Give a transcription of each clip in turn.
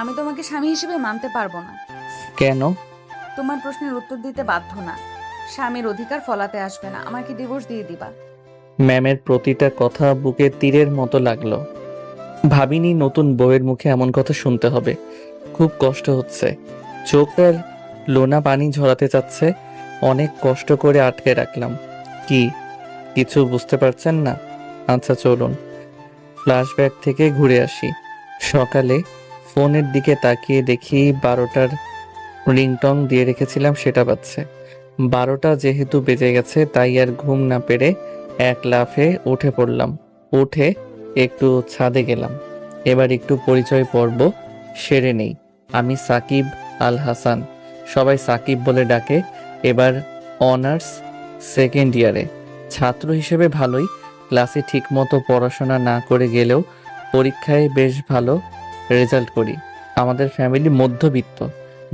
আমি তোমাকে স্বামী হিসেবে মানতে পারবো না। কেন? তোমার প্রশ্নের উত্তর দিতে বাধ্য না। স্বামীর অধিকার ফলাতে আসবে না। আমাকে ডিভোর্স দিয়ে দিবা। ম্যামের প্রতিটা কথা বুকে তীরের মতো লাগলো। ভাবিনি নতুন বউয়ের মুখে এমন কথা শুনতে হবে। খুব কষ্ট হচ্ছে। চোখটার লোনা পানি ঝরাতে চাচ্ছে। অনেক কষ্ট করে আটকে রাখলাম। কি কিছু বুঝতে পারছেন না? আচ্ছা চলুন ফ্ল্যাশব্যাক থেকে ঘুরে আসি। সকালে ফোনের দিকে তাকিয়ে দেখি 12টার রিংটং দিয়ে রেখেছিলাম সেটা বাজছে। 12টা যেহেতু বেজে গেছে তাই আর ঘুম না পেরে এক লাফে উঠে পড়লাম। উঠে একটু ছাদে গেলাম। এবার একটু পরিচয় পর্ব সেরে নেই। আমি সাকিব আল হাসান, সবাই সাকিব বলে ডাকে। এবার অনার্স সেকেন্ড ইয়ারে। ছাত্র হিসেবে ভালোই, ক্লাসে ঠিকমতো পড়াশোনা না করে গেলেও পরীক্ষায় বেশ ভালো রেজাল্ট করি। আমাদের ফ্যামিলি মধ্যবিত্ত।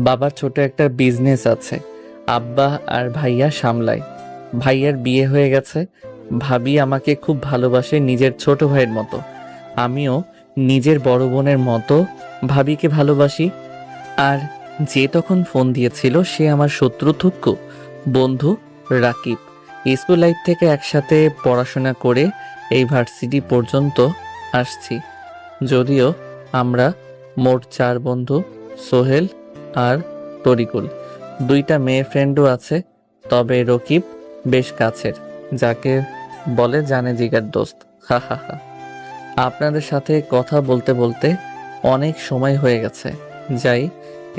বাবার ছোট একটা বিজনেস আছে, আব্বা আর ভাইয়া সামলায়। ভাইয়ার বিয়ে হয়ে গেছে। ভাবি আমাকে খুব ভালোবাসে নিজের ছোট ভাইয়ের মতো। আমিও নিজের বড় বোনের মতো ভাবিকে ভালোবাসি। আর যে তখন ফোন দিয়েছিল সে আমার শত্রু থুক্কু বন্ধু রাকিব। স্কুল লাইফ থেকে একসাথে পড়াশোনা করে এই ভার্সিটি পর্যন্ত আসছি। যদিও আমরা মোট 4 বন্ধু, সোহেল আর তরিকুল। 2টা মেয়ে ফ্রেন্ডও আছে, তবে রকিব বেশ কাছের, যাকে বলে জানে জিগার দোস্ত। হা হা হা। আপনাদের সাথে কথা বলতে বলতে অনেক সময় হয়ে গেছে। যাই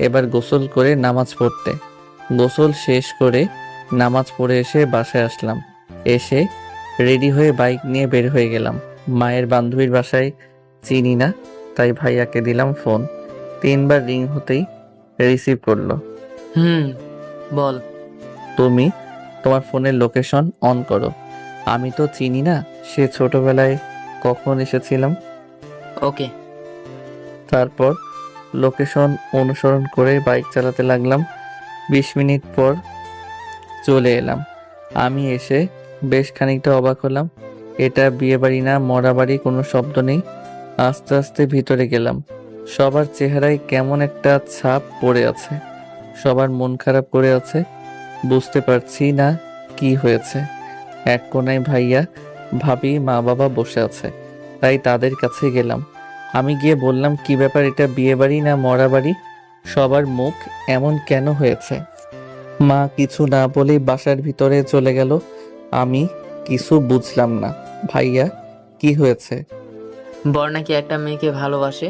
এবার গোসল করে নামাজ পড়তে। গোসল শেষ করে নামাজ পড়ে এসে বাসায় আসলাম। এসে রেডি হয়ে বাইক নিয়ে বের হয়ে গেলাম। মায়ের বান্ধবীর বাসায় চিনি না, তাই ভাইয়াকে দিলাম ফোন। 3বার রিং হতেই রিসিভ করলো। হুম, বল। তুমি তোমার ফোনের লোকেশন অন করো। আমি তো চিনি না সে ছোটবেলায় কখন এসেছিলাম। ওকে। তারপর লোকেশন অনুসরণ করে বাইক চালাতে লাগলাম। 20 মিনিট পর চলে এলাম। আমি এসে বেশ খানিকটা অবাক হলাম। এটা বিয়ে বাড়ি না মরা বাড়ি, কোনো শব্দ নেই। আস্তে আস্তে ভিতরে গেলাম। সবার চেহারায় কেমন একটা ছাপ পড়ে আছে। সবার মন খারাপ করে আছে। বুঝতে পারছি না কি হয়েছে। এক কোনায় ভাইয়া ভাবি মা বাবা বসে আছে, তাই তাদের কাছে গেলাম। আমি গিয়ে বললাম, কি ব্যাপার, এটা বিয়ে বাড়ি না মরা বাড়ি? সবার মুখ এমন কেন হয়েছে? মা কিছু না বলেই বাসার ভিতরে চলে গেল। আমি কিছু বুঝলাম না। ভাইয়া কি হয়েছে? বর নাকি একটা মেয়েকে ভালোবাসে,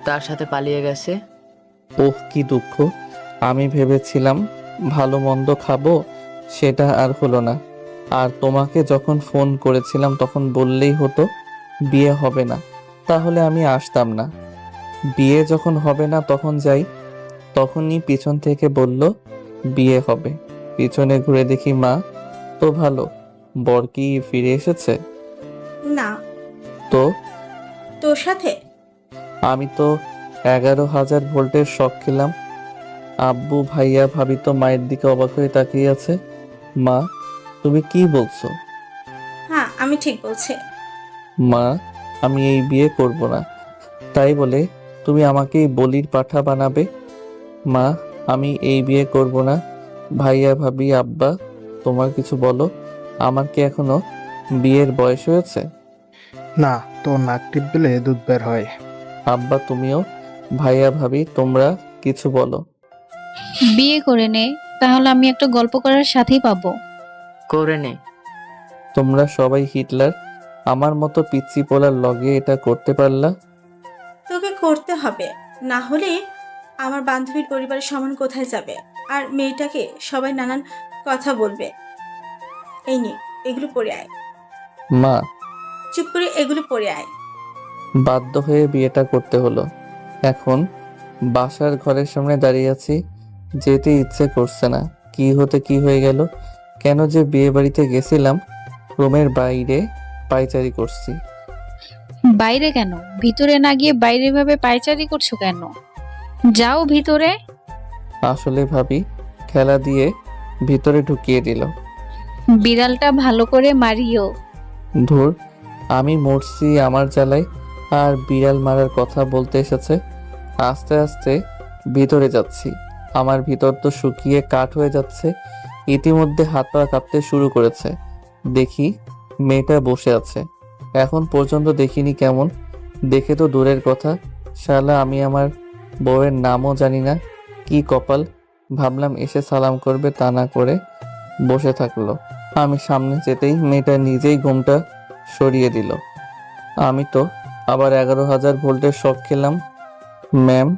তার সাথে পালিয়ে গেছে। ওহ কি দুঃখ। আমি ভেবেছিলাম ভালো মন্দ খাবো, সেটা আর হলো না। আর তোমাকে যখন ফোন করেছিলাম তখন বললেই হতো বিয়ে হবে না, তাহলে আমি আসতাম না। বিয়ে যখন হবে না তখন যাই। তখনই পিছন থেকে বলল বিয়ে হবে। পিছনে ঘুরে দেখি মা। তো ভালো, বর কি ফিরে এসেছে? না। তো তোর সাথে? আমি তো 11,000 ভোল্টের শক খেলাম। আব্বু ভাইয়া ভাবি তো মায়ের দিকে অবাক হয়ে তাকিয়ে আছে। মা তুমি কি বলছো? হ্যাঁ, আমি ঠিক বলছি। মা আমি এই বিয়ে করব না, তাই বলে তুমি আমাকেই বলির পাঠা বানাবে? মা আমি এই বিয়ে করব না। ভাইয়া ভাবি আব্বা তোমার কিছু বলো। আমার কি এখনো বিয়ের বয়স হয়েছে? না, তোর নাক টিপ দিলে দুধ বের হয়। আব্বা তুমিও। ভাইয়া ভাবি তোমরা কিছু বলো। বিয়ে করে নে, তাহলে আমি একটা গল্প করার সাথেই পাবো। করে নে। তোমরা সবাই হিটলার। আমার মতো পিচ্চি পোলার লগে এটা করতে পারলা? তোকে করতে হবে, না হলে আমার বান্ধবীর পরিবারের সমান কোথায় যাবে? আর মেয়েটাকে সবাই নানান কথা বলবে। এই নে, এগুলো পরে আয়। মা চুপ করে এগুলো পরে আয়। বাধ্য হয়ে বিয়েটা করতে হলো। এখন বাসার ঘরের সামনে দাঁড়িয়ে আছি, যেতে ইচ্ছে করছে না। কি হতে কি হয়ে গেল? কেন যে বিয়ে বাড়িতে গেছিলাম? রুমের বাইরে পায়চারি করছি। বাইরে কেন? ভিতরে না গিয়ে বাইরে ভাবে পায়চারি করছো কেন? যাও ভিতরে। আসলে ভাবি খেলা দিয়ে ভিতরে ঢুকিয়ে দিল। বিড়ালটা ভালো করে মারিও। ধুর, আমি মরছি আমার জ্বালায়, আর বিড়াল মারার কথা বলতে এসেছে। আস্তে আস্তে ভিতরে যাচ্ছি। আমার ভিতর তো শুকিয়ে কাঠ হয়ে যাচ্ছে। ইতিমধ্যে হাত পা কাঁপতে শুরু করেছে। দেখি মেয়েটা বসে আছে। এখন পর্যন্ত দেখিনি কেমন। দেখে তো দূরের কথা, শালা আমি আমার বউয়ের নামও জানি না। কি কপাল। ভাবলাম এসে সালাম করবে, তা না করে বসে থাকলো। আমি সামনে যেতেই মেয়েটা নিজেই ঘুমটা সরিয়ে দিল। আমি তো আবার 11,000 ভোল্টের শক খেলাম। ম্যাম,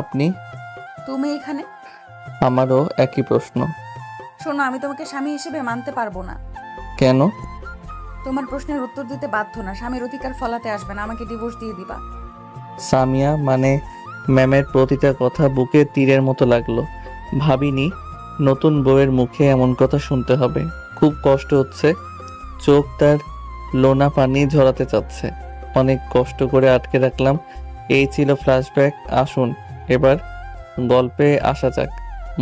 আপনি? তুমি এখানে? আমারও একই প্রশ্ন। শোনো, আমি তোমাকে স্বামী হিসেবে মানতে পারবো না। কেন? তোমার প্রশ্নের উত্তর দিতে বাধ্য না। স্বামীর অধিকার ফলাতে আসবে না, আমাকে ডিভোর্স দিয়ে দিবা। সামিয়া মানে ম্যামের প্রতিটা কথা বুকে তীরের মতো লাগলো। ভাবিনি নতুন বউয়ের মুখে এমন কথা শুনতে হবে। খুব কষ্ট হচ্ছে। চোখ তার লোনা পানি ঝরাতে চাচ্ছে। অনেক কষ্ট করে আটকে রাখলাম। এই ছিল ফ্ল্যাশব্যাক। আসুন এবার গল্পে আসা যাক।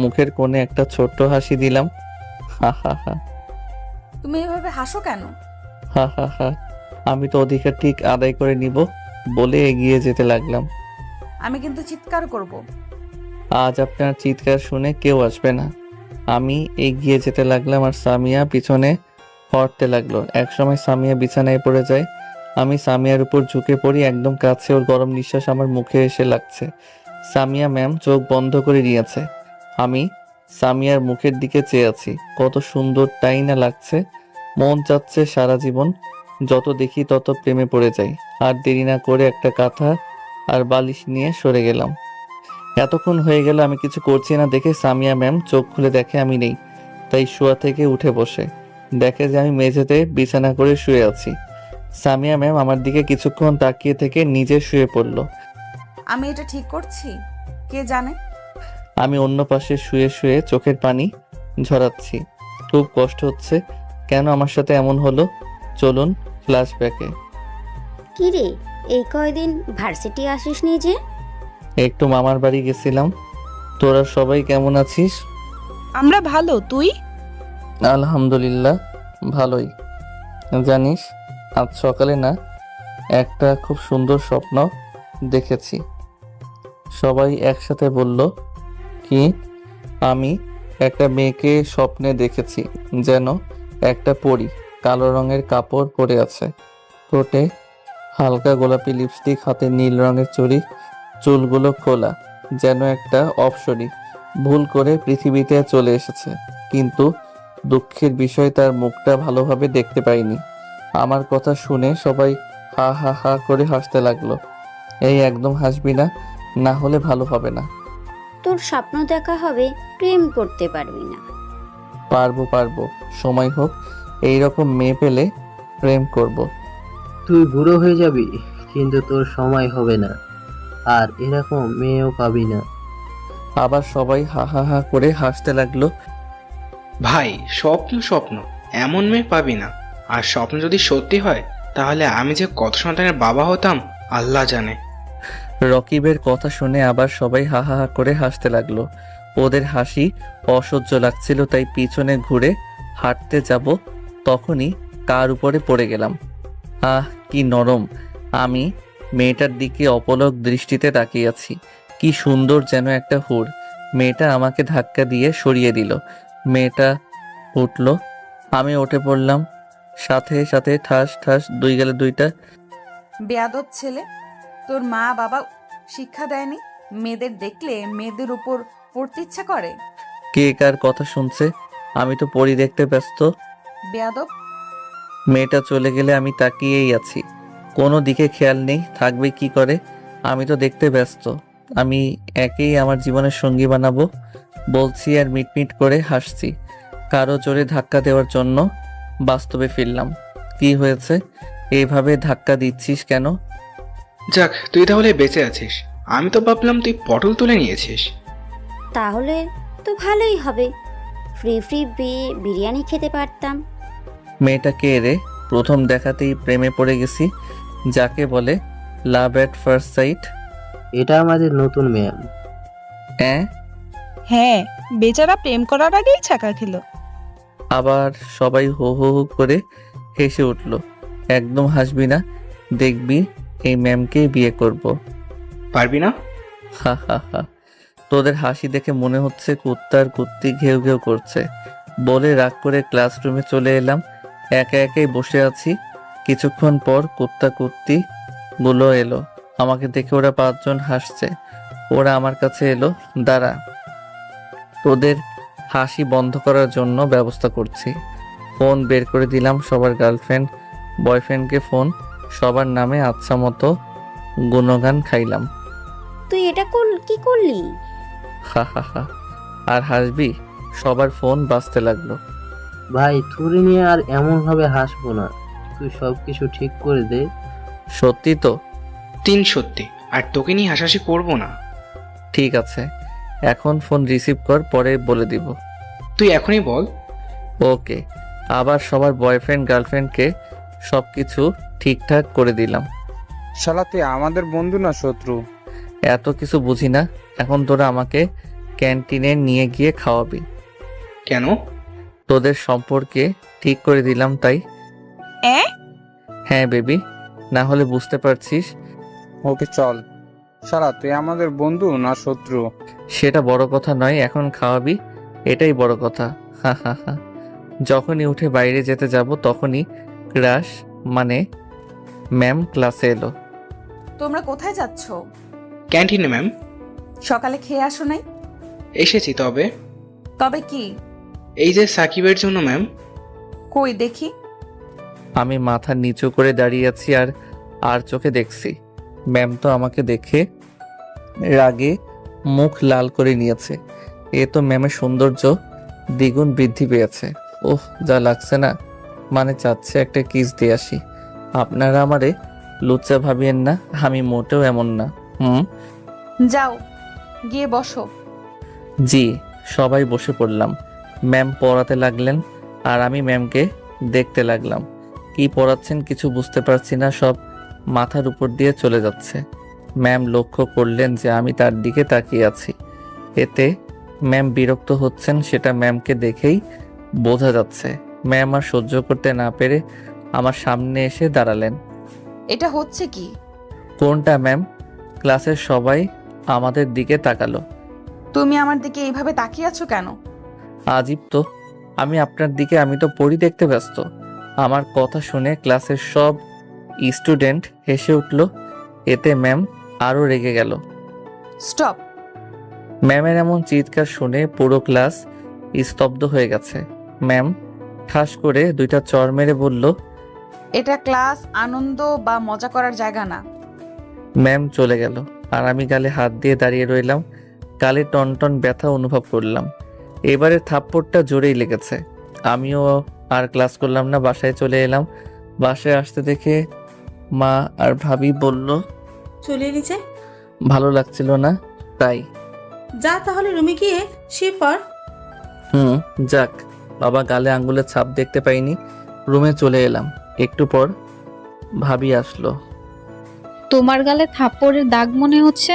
মুখের কোণে একটা ছোট্ট হাসি দিলাম। হা হা হা তুমি এভাবে হাসো কেন? হা হা হা আমি তো অধিকার ঠিক আদায় করে নিব বলে এগিয়ে যেতে লাগলাম। আমি কিন্তু চিৎকার করব। আজ আপনার চিৎকার শুনে কেউ আসবে না। আমি এগিয়ে যেতে লাগলাম আর সামিয়া পিছনে হটতে লাগলো। একসময় সামিয়া বিছানায় পড়ে যায়। আমি সামিয়ার উপর ঝুঁকে পড়ি একদম কাছে। ওর গরম নিঃশ্বাস আমার মুখে এসে লাগছে। সামিয়া ম্যাম চোখ বন্ধ করে নিয়েছে। আমি সামিয়ার মুখের দিকে চেয়ে আছি। কত সুন্দর তাই না লাগছে। মন চাচ্ছে সারা জীবন যত দেখি তত প্রেমে পড়ে যাই। আর দেরি না করে একটা কাঁথা আর বালিশ নিয়ে সরে গেলাম। এতক্ষণ হয়ে গেল আমি কিছু করছি না দেখে সামিয়া ম্যাম চোখ খুলে দেখে আমি নেই। তাই শোয়া থেকে উঠে বসে দেখে যে আমি মেঝেতে বিছানা করে শুয়ে আছি। সামিয়া ম্যাম আমার দিকে কিছুক্ষণ তাকিয়ে থেকে নিজে শুয়ে পড়ল। আমি এটা ঠিক করছি কে জানে। আমি অন্য পাশে শুয়ে শুয়ে চোখের পানি ঝরাচ্ছি। খুব কষ্ট হচ্ছে। কেন আমার সাথে এমন হলো? চলুন ফ্ল্যাশব্যাকে। কি রে, এই কয়দিন ভার্সিটি আসিসনি যে? একটু মামার বাড়ি গেছিলাম। তোরা সবাই কেমন আছিস? আমরা ভালো, তুই? আলহামদুলিল্লাহ ভালোই। জানিস আজ সকালে না একটা খুব সুন্দর স্বপ্ন দেখেছি। সবাই একসাথে বলল, কি? আমি একটা মেয়েকে স্বপ্নে দেখেছি যেন একটা পরী, কালো রঙের কাপড় পরে আছে, ঠোঁটে হালকা গোলাপি লিপস্টিক, হাতে নীল রঙের চুড়ি, চুলগুলো খোলা যেন একটা অপ্সরী ভুল করে পৃথিবীতে চলে এসেছে। কিন্তু দুঃখের বিষয় তার মুখটা ভালোভাবে দেখতে পাইনি। আমার কথা শুনে সবাই হা হা হা করে হাসতে লাগলো। এই একদম হাসবি না, না হলে ভালো হবে না। তোর স্বপ্ন দেখা হবে, প্রেম করতে পারবি না। পারবো পারবো, সময় হোক। এইরকম মেয়ে পেলে প্রেম করব। তুই বুড়ো হয়ে যাবি কিন্তু তোর সময় হবে না, আর এরকম মেয়েও পাবি না। আবার সবাই হা হা হা করে হাসতে লাগলো। ভাই স্বপ্ন স্বপ্ন, এমন মেয়ে পাবি না। আর স্বপ্ন যদি সত্যি হয় তাহলে আমি যে কত সন্তানের বাবা হতাম আল্লাহ জানে। রকিবের কথা শুনে আবার সবাই হা হা হা করে হাসতে লাগলো। ওদের হাসি অসহ্য লাগছিল, তাই পিছনে ঘুরে হাঁটতে যাব তখনই কার উপরে পড়ে গেলাম। আহ কি নরম। আমি মেয়েটার দিকে অপলক দৃষ্টিতে তাকিয়ে আছি। কি সুন্দর, যেন একটা হুর। মেয়েটা আমাকে ধাক্কা দিয়ে সরিয়ে দিল। মেয়েটা উঠল, আমি উঠে পড়লাম। সাথে সাথে ঠাস ঠাস দুই গেলে দুইটা। বেয়াদব ছেলে, তোর মা বাবা শিক্ষা দেয়নি? মেয়েদের দেখলে মেয়েদের উপর পড়তে ইচ্ছা করে? কে কার কথা শুনছে? আমি তো পরী দেখতে ব্যস্ত। বেয়াদব। মেয়েটা চলে গেলে আমি তাকিয়েই আছি। কোনো দিকে খেয়াল নেই, থাকবে কি করে। আমি তো দেখতে ব্যস্ত। আমি একেই আমার জীবনের সঙ্গী বানাবো বলছি আর মিটমিট করে হাসছি। কারো জোরে ধাক্কা দেওয়ার জন্য বাস্তবে ফিরলাম। কি হয়েছে? এইভাবে ধাক্কা দিচ্ছিস কেন? যাক, তুই তাহলে বেঁচে আছিস। আমি তো ভাবলাম তুই পটল তুলে নিয়েছিস। তাহলে তো ভালোই হবে, ফ্রি ফ্রি বিরিয়ানি খেতে পারতাম। মেয়েটা কে রে? প্রথম দেখাতেই প্রেমে পড়ে গেছি, যাকে বলে লাভ এট ফার্স্ট সাইট। এটা আমাদের নতুন ম্যাম। হ্যাঁ, বেচারা প্রেম করার আগেই ছাকা খেলো। আবার সবাই হো হো হো করে হেসে উঠল। একদম হাসবি না, দেখবি এই ম্যামকেই বিয়ে করব। পারবি না? হা হা হা, তোদের হাসি দেখে মনে হচ্ছে কুত্তার কুত্তি ঘেউ ঘেউ করছে বলে রাগ করে ক্লাসরুমে চলে এলাম। একা একাই বসে আছি। কিছুক্ষণ পর কুত্তা কুত্তি গুলো এলো। আমাকে দেখে ওরা 5 জন হাসছে। ওরা আমার কাছে এলো। দাঁড়া, তোদের হাসি বন্ধ করার জন্য ব্যবস্থা করছি। ফোন বের করে দিলাম। সবার গার্লফ্রেন্ড বয়ফ্রেন্ডকে ফোন, সবার নামে আচ্ছা মতো গুণগান খাইলাম। তুই এটা কি করলি? হা হা হা, আর হাসবি? সবার ফোন বাজতে লাগলো। ভাই থুরি নিয়ে আর এমন ভাবে হাসবো না, তুই সবকিছু ঠিক করে দে। সত্যি তো? 3 সত্যি, আর তোকে নিয়ে হাসাহাসি করবো না। ঠিক আছে, এখন ফোন রিসিভ কর, পরে বলে দিব। তুই এখনই বল। ওকে। আবার সবার বয়ফ্রেন্ড গার্লফ্রেন্ডকে সবকিছু ঠিকঠাক করে দিলাম। শালা তুই আমাদের বন্ধু না শত্রু? এত কিছু বুঝি না। এখন তোরা আমাকে ক্যান্টিনে নিয়ে গিয়ে খাওয়াবি। কেন? তোদের সম্পর্কে ঠিক করে দিলাম তাই। হ্যাঁ বেবি, না হলে বুঝতে পারছিস। ওকে চল। শালা তুই আমাদের বন্ধু না শত্রু? সেটা বড় কথা নয়, এখন খাওয়াবি, এটাই বড় কথা। হা হা হা। যখনই উঠে বাইরে যেতে যাব তখনই ক্রাশ মানে ম্যাম ক্লাসে এলো। তোমরা কোথায় যাচ্ছ? ক্যান্টিনে ম্যাম। সকালে খেয়ে আসো নাই? এসেছি, তবে তবে কি? এই যে সাকিবের জন্য ম্যাম। কই দেখি। আমি মাথা নিচু করে দাঁড়িয়ে আছি আর চোখে দেখছি ম্যাম তো আমাকে দেখে রাগে মুখ লাল করে নিয়েছে। এ তো ম্যামের সৌন্দর্য দ্বিগুণ বৃদ্ধি পেয়েছে। ওহ, যা লাগছে না, মানে চাচ্ছে একটা কিস দিয়ে আসি। আপনারা আমারে লুচ্চা ভাবিয়েন না, আমি মোটেও এমন না। যাও, গিয়ে বসো। জি। সবাই বসে পড়লাম। ম্যাম পড়াতে লাগলেন আর আমি ম্যামকে দেখতে লাগলাম। কি পড়াচ্ছেন কিছু বুঝতে পারছি না, সব মাথার উপর দিয়ে চলে যাচ্ছে। ম্যাম লক্ষ্য করলেন যে আমি তার দিকে তাকিয়ে আছি। এতে ম্যাম বিরক্ত হচ্ছেন সেটা ম্যামকে দেখেই বোঝা যাচ্ছে। ম্যাম আর সহ্য করতে না পেরে আমার সামনে এসে দাঁড়ালেন। এটা হচ্ছে কি? কোনটা ম্যাম? ক্লাসের সবাই আমাদের দিকে তাকালো। তুমি আমার দিকে এইভাবে তাকিয়ে আছো কেন? আজীব তো, আমি আপনার দিকে, আমি তো পড়ি দেখতে ব্যস্ত। আমার কথা শুনে ক্লাসের সব স্টুডেন্ট হেসে উঠল। এতে ম্যাম আরও রেগে গেল। স্টপ। ম্যামের এমন চিৎকার শুনে পুরো ক্লাস স্তব্ধ হয়ে গেছে। ম্যাম ঠাস করে 2টা চড় মেরে বলল, এটা ক্লাস আনন্দ বা মজা করার জায়গা না। ম্যাম চলে গেল আর আমি গালে হাত দিয়ে দাঁড়িয়ে রইলাম। গালে টনটন ব্যথা অনুভব করলাম। এবারে থাপ্পড়টা জোরেই লেগেছে। আমিও আর ক্লাস করলাম না, বাসায় চলে এলাম। বাসায় আসতে দেখে মা আর ভাবি বলল, চলে এলি যে? ভালো লাগছিল না তাই। যা তাহলে রুমে গিয়ে শুয়ে পড়। যাক, বাবা গালে আঙ্গুলের ছাপ দেখতে পাইনি। রুমে চলে এলাম। একটু পর ভাবি আসলো। তোমার গালে থাপ্পড়ের দাগ মনে হচ্ছে।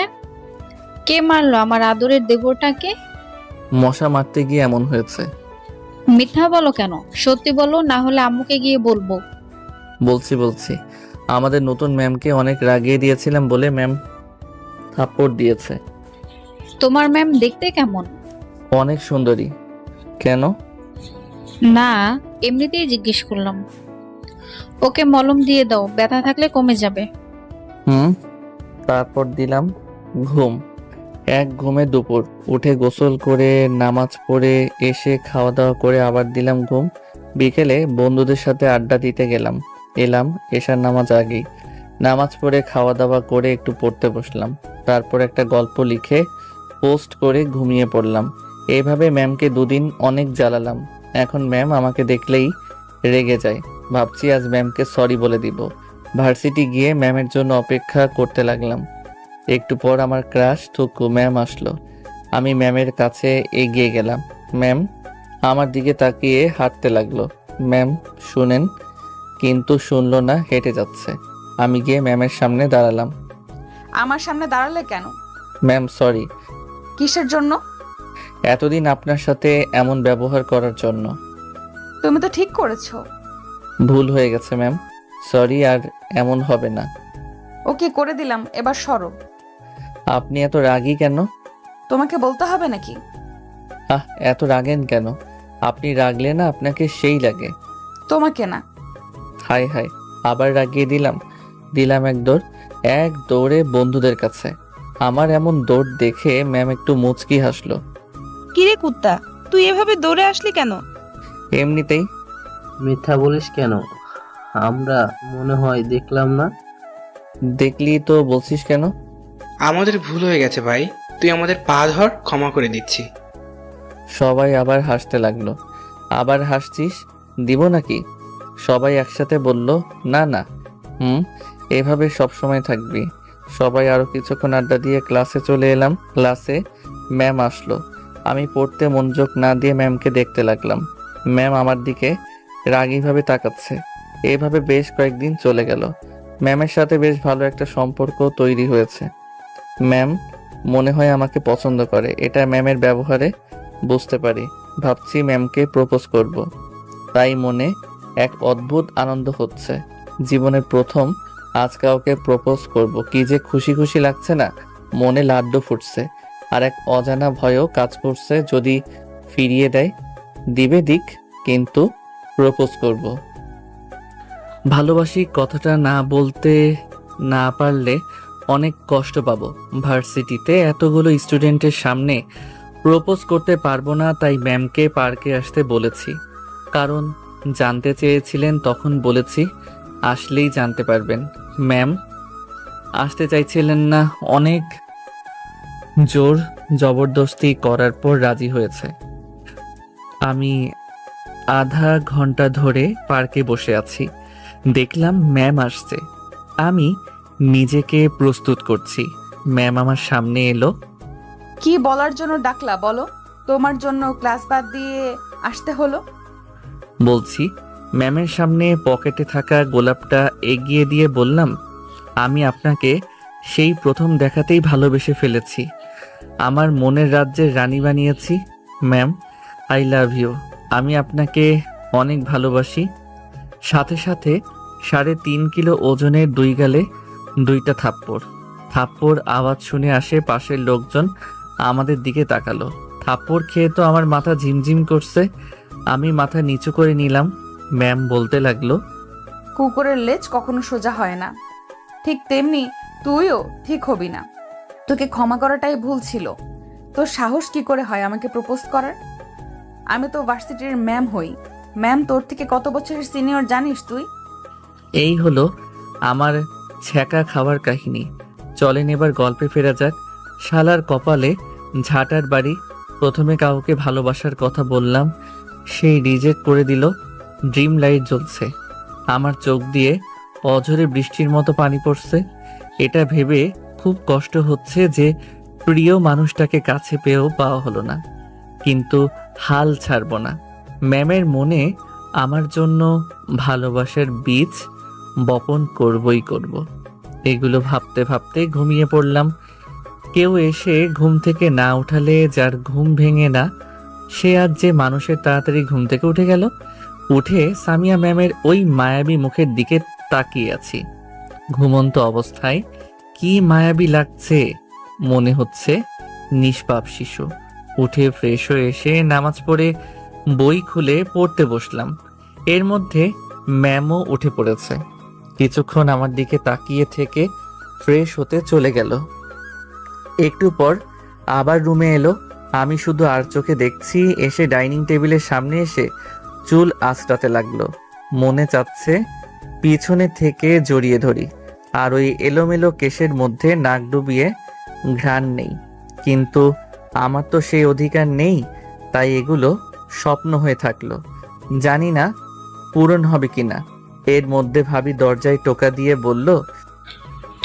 কে মারলো আমার আদরের দেবরটাকে? মশা মারতে গিয়ে এমন হয়েছে। মিথ্যা বলো কেন? সত্যি বলো, না হলে আম্মুকে গিয়ে বলবো। বলছি আমাদের নতুন ম্যামকে অনেক রাগিয়ে দিয়েছিলাম বলে ম্যাম থাপ্পড় দিয়েছে। তোমার ম্যাম দেখতে কেমন? অনেক সুন্দরী। কেন? না, এমনিতেই জিজ্ঞেস করলাম। ওকে মলম দিয়ে দাও, ব্যথা থাকলে কমে যাবে। তারপর দিলাম ঘুম। এক ঘুমে দুপুর। উঠে গোসল করে নামাজ পড়ে এসে খাওয়া দাওয়া করে আবার দিলাম ঘুম। বিকেলে বন্ধুদের সাথে আড্ডা দিতে গেলাম। এলাম এশার নামাজ আগেই। নামাজ পড়ে খাওয়া দাওয়া করে একটু পড়তে বসলাম। তারপর একটা গল্প লিখে পোস্ট করে ঘুমিয়ে পড়লাম। এইভাবে ম্যামকে 2 দিন অনেক জ্বালালাম। এখন ম্যাম আমাকে দেখলেই রেগে যায়। ভাবছি আজ ম্যামকে সরি বলে দিব। ভার্সিটি গিয়ে ম্যামের জন্য অপেক্ষা করতে লাগলাম। একটু পর আমার ক্রাশ থুকু ম্যাম আসলো। আমি ম্যামের কাছে এগিয়ে গেলাম। ম্যাম আমার দিকে তাকিয়ে হাঁটতে লাগলো। ম্যাম শুনেন, কিন্তু শুনলো না, হেঁটে যাচ্ছে। আমি গিয়ে ম্যামের সামনে দাঁড়ালাম। আমার সামনে দাঁড়ালে কেন? Ma'am sorry. কিসের জন্য? এতদিন আপনার সাথে এমন ব্যবহার করার জন্য। তুমি তো ঠিক করেছো। ভুল হয়ে গেছে ম্যাম, সরি, আর এমন হবে না। ওকে করে দিলাম, এবার সরো। আপনি এত রাগী কেন? তোমাকে বলতে হবে নাকি? এত রাগেন কেন? আপনি রাগলে না আপনাকে সেই লাগে। তোমাকে না। হাই হাই, আবার রাগিয়ে দিলাম এক দৌড়ে বন্ধুদের কাছে। আমার এমন দৌড় দেখে ম্যাম একটু মুচকি হাসলো। কিরে কুত্তা, তুই এভাবে দৌড়ে আসলি কেন? এমনিতেই। মিথ্যা বলিস কেন? আমরা মনে হয় দেখলাম না। দেখলি তো বলছিস কেন? আমাদের ভুল হয়ে গেছে ভাই, তুই আমাদের পা ধর, ক্ষমা করে দিচ্ছি। সবাই আবার হাসতে লাগলো। আবার হাসছিস, দিব নাকি? সবাই একসাথে বলল, না না। এভাবে সব সময় থাকবি। সবাই আরো কিছুক্ষণ আড্ডা দিয়ে ক্লাসে চলে এলাম। ক্লাসে ম্যাম আসলো। আমি পড়তে মনোযোগ না দিয়ে ম্যামকে দেখতে লাগলাম। ম্যাম আমার দিকে রাগীভাবে তাকাচ্ছে। এভাবে বেশ কয়েকদিন চলে গেল। ম্যামের সাথে বেশ ভালো একটা সম্পর্ক তৈরি হয়েছে। ম্যাম মনে হয় আমাকে পছন্দ করে, এটা ম্যামের ব্যবহারে বুঝতে পারি। ভাবছি ম্যামকে প্রপোজ করব। তাই মনে এক অদ্ভুত আনন্দ হচ্ছে। জীবনের প্রথম আজ কাউকে প্রপোজ করব, কি যে খুশি খুশি লাগছে না, মনে লাড্ডু ফুটছে। আর এক অজানা ভয়ও কাজ করছে, যদি ফিরিয়ে দেয় দিক, কিন্তু প্রপোজ করব। ভালোবাসি কথাটা না বলতে না পারলে অনেক কষ্ট পাবো। ভার্সিটিতে এতগুলো স্টুডেন্টের সামনে প্রপোজ করতে পারবো না, তাই ম্যামকে পার্কে আসতে বলেছি। কারণ জানতে চেয়েছিলেন, তখন বলেছি আসলেই জানতে পারবেন। ম্যাম আসতে চাইছিলেন না, অনেক জোর জবরদস্তি করার পর রাজি হয়েছে। আমি আধা ঘন্টা ধরে পার্কে বসে আছি। দেখলাম ম্যাম আসছে। আমি নিজেকে প্রস্তুত করছি। ম্যাম আমার সামনে এলো। কি বলার জন্য ডাকলা বলো? তোমার জন্য ক্লাস বাদ দিয়ে আসতে হলো। বলছি, ম্যামের সামনে পকেটে থাকা গোলাপটা এগিয়ে দিয়ে বললাম, আমি আপনাকে সেই প্রথম দেখাতেই ভালোবেসে ফেলেছি। আমার মনের রাজ্যের রানী বানিয়েছি। Ma'am, I love you. আমি আপনাকে অনেক ভালোবাসি। সাথে সাথে 3.5 কিলো ওজনের 2 গালে 2টা থাপ্পড় আওয়াজ শুনে আসে পাশের লোকজন আমাদের দিকে তাকালো। থাপ্পড় খেয়ে তো আমার মাথা ঝিমঝিম করছে। আমি মাথা নিচু করে নিলাম। ম্যাম বলতে লাগলো, কুকুরের লেজ কখনো সোজা হয় না, ঠিক তেমনি তুইও ঠিক হবি না। তোকে ক্ষমা করাটাই ভুল ছিল। তোর সাহস কি করে হয় আমাকে প্রপোজ করার? আমি তো ভার্সিটির ম্যাম হই। ম্যাম তোর থেকে কত বছরের সিনিয়র জানিস তুই? এই হলো আমার ছ্যাঁকা খাওয়ার কাহিনী। চলেন এবার গল্পে ফেরা যাক। শালার কপালে ঝাঁটার বাড়ি। প্রথমে কাউকে ভালোবাসার কথা বললাম, সেই রিজেক্ট করে দিল। ড্রিম লাইট জ্বলছে, আমার চোখ দিয়ে অঝরে বৃষ্টির মতো পানি পড়ছে। এটা ভেবে খুব কষ্ট হচ্ছে যে প্রিয় মানুষটাকে কাছে পেয়েও পাওয়া হলো না, কিন্তু হাল ছাড়ব না। ম্যামের মনে আমার জন্য ভালোবাসার বীজ বপন করবই করব। এগুলো ভাবতে ভাবতে ঘুমিয়ে পড়লাম। কেউ এসে ঘুম থেকে না উঠালে যার ঘুম ভেঙে না, সে আজ যে মানুষের তাড়াতাড়ি ঘুম থেকে উঠে গেল। উঠে সামিয়া ম্যামের ওই মায়াবী মুখের দিকে তাকিয়ে আছি। ঘুমন্ত অবস্থায় কি মায়াবী লাগছে, মনে হচ্ছে নিষ্পাপ শিশু। উঠে ফ্রেশ হয়ে এসে নামাজ পড়ে বই খুলে পড়তে বসলাম। এর মধ্যে ম্যামও উঠে পড়েছে। কিছুক্ষণ আমার দিকে তাকিয়ে থেকে ফ্রেশ হতে চলে গেল। একটু পর আবার রুমে এলো। আমি শুধু আর চোখে দেখছি। এসে ডাইনিং টেবিলের সামনে এসে চুল আঁচড়াতে লাগলো। মনে চাচ্ছে পিছনে থেকে জড়িয়ে ধরি, আর ওই এলোমেলো কেশের মধ্যে নাক ডুবিয়ে ঘ্রাণ নেই। কিন্তু আমার তো সেই অধিকার নেই, তাই এগুলো স্বপ্ন হয়ে থাকলো। জানি না পূরণ হবে কিনা। এর মধ্যে ভাবি দরজায় টোকা দিয়ে বলল,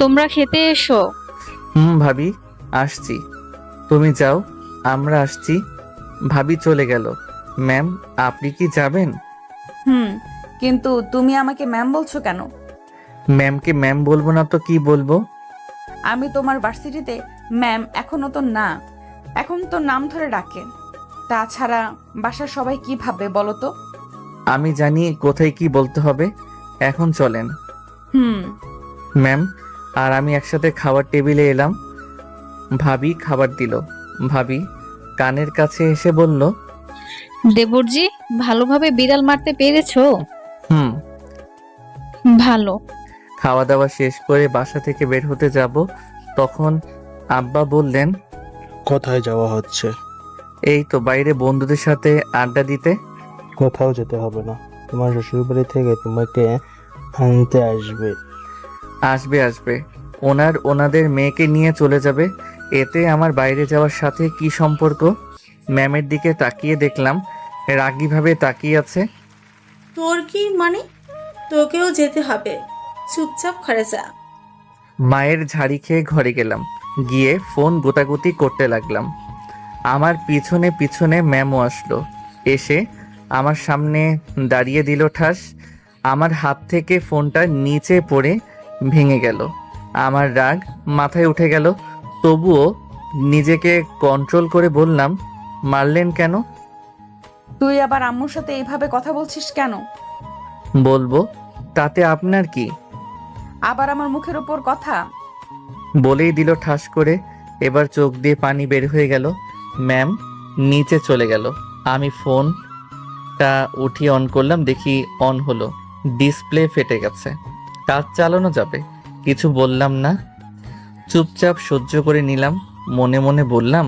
তোমরা খেতে এসো। ভাবি আসছি, তুমি যাও, আমরা আসছি। ভাবি চলে গেল। ম্যাম, আপনি কি যাবেন? কিন্তু তুমি আমাকে ম্যাম বলছো কেন? ম্যামকে ম্যাম বলবো না তো কি বলবো? আমি তোমার ভার্সিটিতে ম্যাম এখনো তো না, এখন তো নাম ধরে ডাকে। তাছাড়া বাসার সবাই কি ভাববে বলো তো? আমি জানি কোথায় কি বলতে হবে। এখন চলেন। ম্যাম আর আমি একসাথে খাওয়ার টেবিলে এলাম। ভাবি খাবার দিল। ভাবি কানের কাছে এসে বলল, দেবরজি, ভালোভাবে বিড়াল মারতে পেরেছো? হুম। ভালো। খাওয়া দাওয়া শেষ করে বাসা থেকে বের হতে যাব, তখন আব্বা বললেন, কোথায় যাওয়া হচ্ছে? এই তো বাইরে বন্ধুদের সাথে আড্ডা দিতে। কোথাও যেতে হবে না, তোমার শ্বশুরবাড়ি থেকে তোমাকে আনতে আসবে। আসবে আসবে, ওনাদের মেয়েকে নিয়ে চলে যাবে। এতে আমার বাইরে যাওয়ার সাথে কি সম্পর্ক? ম্যামের দিকে তাকিয়ে দেখলাম রাগীভাবে তাকিয়ে আছে। তোর কি মানে? তোকেও যেতে হবে, চুপচাপ ঘরে যা। মায়ের ঝাড়ি খেয়ে ঘরে গেলাম, গিয়ে ফোন গোতাগুতি করতে লাগলাম। আমার পিছনে পিছনে ম্যামও আসলো, এসে আমার সামনে দাঁড়িয়ে দিল ঠাস। আমার হাত থেকে ফোনটা নিচে পড়ে ভেঙে গেল। আমার রাগ মাথায় উঠে গেল, তবুও নিজেকে কন্ট্রোল করে বললাম, মারলেন কেন? তুই আবার আম্মুর সাথে এইভাবে কথা বলছিস কেন? বলবো, তাতে আপনার কি? আবার আমার মুখের উপর কথা? বলেই দিল ঠাস করে। এবার চোখ দিয়ে পানি বের হয়ে গেল। ম্যাম নিচে চলে গেল। আমি ফোনটা উঠিয়ে অন করলাম, দেখি অন হলো। ডিসপ্লে ফেটে গেছে। কাজ চালানো যাবে? কিছু বললাম না, চুপচাপ সহ্য করে নিলাম। মনে মনে বললাম,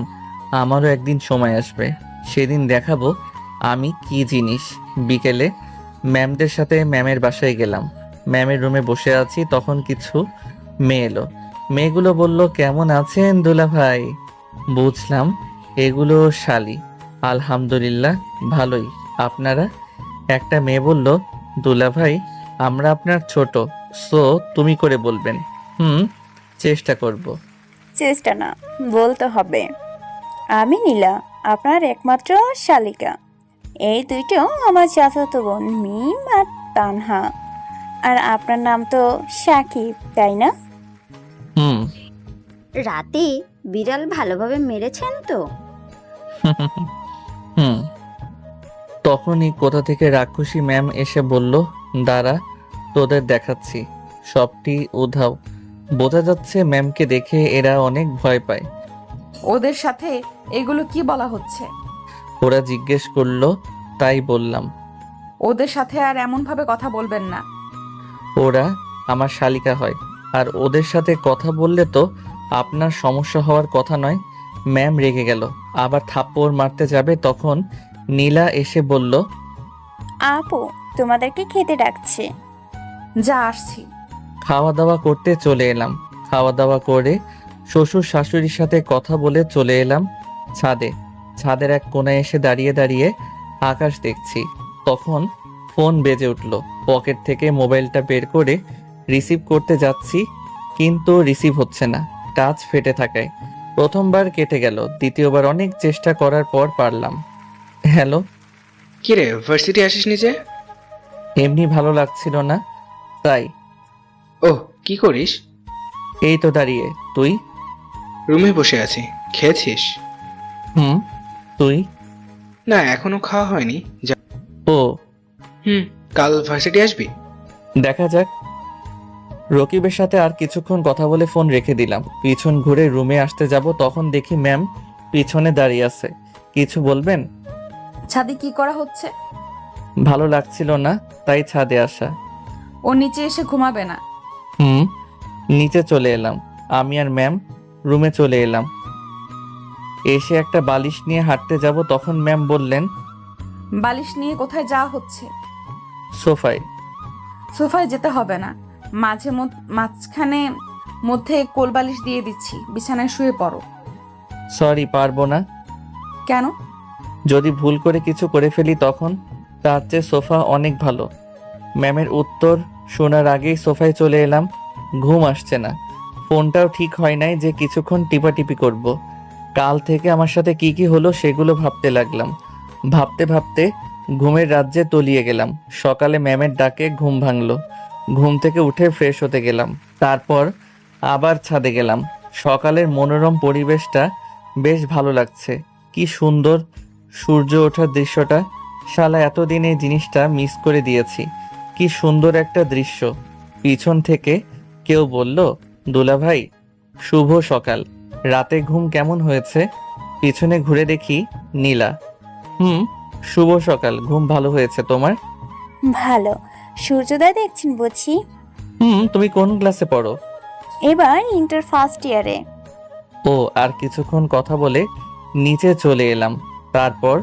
আমারও একদিন সময় আসবে, সেদিন দেখাবো আমি কি জিনিস। বিকেলে ম্যামদের সাথে ম্যামের বাসায় গেলাম। ম্যামের রুমে বসে আছি, তখন কিছু মেয়ে এলো। মেয়েগুলো বলল, কেমন আছেন দুলা ভাই? বুঝলাম এগুলো শালি। আলহামদুলিল্লাহ ভালোই। আপনারা? একটা মেয়ে বলল, দুলা ভাই আমরা আপনার ছোট, সো তুমি করে বলবেন। চেষ্টা করব। চেষ্টা না, বলতে হবে। আমি নীলা, আপনার একমাত্র শালিকা। এই দুইটাও আমার চাচাতো বোন, মিম আর তানহা। আর আপনার নাম তো সাকিব, তাই না? রাতে বিড়াল ভালোভাবে মেরেছেন তো? তখনই কোথা থেকে রাক্ষসী ম্যাম এসে বলল, দাঁড়া তোদের দেখাচ্ছি। সবটি উধাও। বোঝা যাচ্ছে ম্যামকে দেখে এরা অনেক ভয় পায়। ওদের সাথে এগুলো কি বলা হচ্ছে? ওরা জিজ্ঞেস করলো, তাই বললাম। ওদের সাথে আর এমন ভাবে কথা বলবেন না। ওরা আমার শালিকা হয়, আর ওদের সাথে কথা বললে তো আপনার সমস্যা হওয়ার কথা নয়। ম্যাম রেগে গেল, আবার থাপ্পড় মারতে যাবে, তখন নীলা এসে বলল, আপু তোমাদেরকে খেতে ডাকছে। যা আসছি। খাওয়া দাওয়া করতে চলে এলাম। খাওয়া দাওয়া করে শ্বশুর শাশুড়ির সাথে কথা বলে চলে এলাম ছাদে। ছাদের এক কোণায় এসে দাঁড়িয়ে দাঁড়িয়ে আকাশ দেখছি। তখন ফোন বেজে উঠল। পকেট থেকে মোবাইলটা বের করে রিসিভ করতে যাচ্ছি, কিন্তু রিসিভ হচ্ছে না, টাচ ফেটে থাকায়। প্রথমবার কেটে গেল, দ্বিতীয়বার অনেক চেষ্টা করার পর পারলাম। হ্যালো। কিরে, ভার্সিটি আসিস নিজে? এমনি ভালো লাগছিল না, তাই। ওহ, কি করিস? এই তো দাঁড়িয়ে। তুই? রুমে বসে আছি। খেয়েছিস? তুই? না, এখনো খাওয়া হয়নি। ও। কাল ভার্সিটি আসবি? দেখা যাক। রকিবের সাথে আর কিছুক্ষণ কথা বলে ফোন রেখে দিলাম। পিছন ঘুরে রুমে আসতে যাব, তখন দেখি ম্যাম পিছনে দাঁড়িয়ে আছে। কিছু বলবেন? ছাদে কি করা হচ্ছে? ভালো লাগছিল না, তাই ছাদে আসা। ও নিচে এসে ঘুমাবে না? নিচে চলে এলাম। আমি আর ম্যাম রুমে চলে এলাম। এসে একটা বালিশ নিয়ে হাঁটতে যাব, তখন ম্যাম বললেন, বালিশ নিয়ে কোথায় যাওয়া হচ্ছে? সোফায়। সোফায় যেতে হবে না, মাঝখানে মধ্যে কোল বালিশ দিয়ে দিচ্ছি, বিছানায় শুয়ে পড়ো। সরি, পারবো না। কেন? যদি ভুল করে কিছু করে ফেলি তখন? তার চেয়ে সোফা অনেক ভালো। ম্যামের উত্তর শোনার আগেই সোফায় চলে এলাম। ঘুম আসছে না, ফোনটাও ঠিক হয় নাই যে কিছুক্ষণ টিপাটিপি করব। কাল থেকে আমার সাথে কি কি হলো সেগুলো ভাবতে লাগলাম। ভাবতে ভাবতে ঘুমের রাজ্যে তলিয়ে গেলাম। সকালে ম্যামের ডাকে ঘুম ভাঙলো। ঘুম থেকে উঠে ফ্রেশ হতে গেলাম, তারপর আবার ছাদে গেলাম। সকালের মনোরম পরিবেশটা বেশ ভালো লাগছে। কি সুন্দর সূর্য ওঠার দৃশ্যটা। শালা এতদিন এই জিনিসটা মিস করে দিয়েছি। কি সুন্দর একটা দৃশ্য। পিছন থেকে কেউ বলল, দুলা ভাই শুভ সকাল। রাতে ঘুম কেমন হয়েছে? পিছনে ঘুরে দেখি নীলা। শুভ সকাল। ঘুম ভালো হয়েছে তোমার? ভালো। সূর্যোদয় দেখছেন বুঝি? তুমি কোন ক্লাসে পড়ো? এবার ইন্টার ফার্স্ট ইয়ারে। ও, আর কিছুক্ষণ কথা বলে নিচে চলে এলাম। তারপর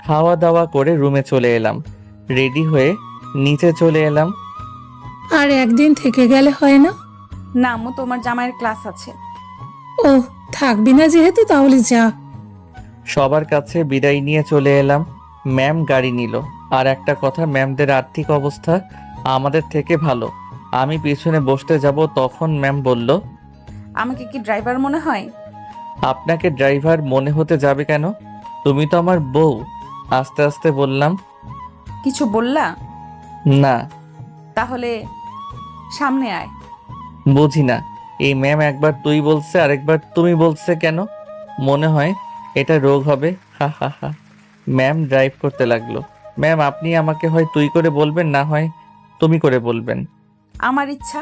খাওয়া দাওয়া করে রুমে চলে এলাম। রেডি হয়ে নিচে চলে এলাম। আর একদিন থেকে গেলে হয় না? না আম্মু, তোমার জামাইয়ের ক্লাস আছে। ও, থাকবি না যেহেতু তাহলে যা। সবার কাছে বিদায় নিয়ে চলে এলাম। ম্যাম গাড়ি নিল। আর একটা কথা, ম্যামদের আর্থিক অবস্থা আমাদের থেকে ভালো। আমি পিছনে বসতে যাব, তখন ম্যাম বলল, আমাকে কি ড্রাইভার মনে হয়? আপনাকে ড্রাইভার মনে হতে যাবে কেন? তুমি তো আমার বউ। আস্তে আস্তে বললাম। কিছু বললা? না। তাহলে সামনে আয়। বুঝি না, এই ম্যাম একবার তুই বলছে আর একবার তুমি বলছে কেন? মনে হয় এটা রোগ হবে। হা হা হা। ম্যাম ড্রাইভ করতে লাগলো। ম্যাম, আপনি আমাকে হয় তুই করে বলবেন, না হয় তুমি করে বলবেন। আমার ইচ্ছা।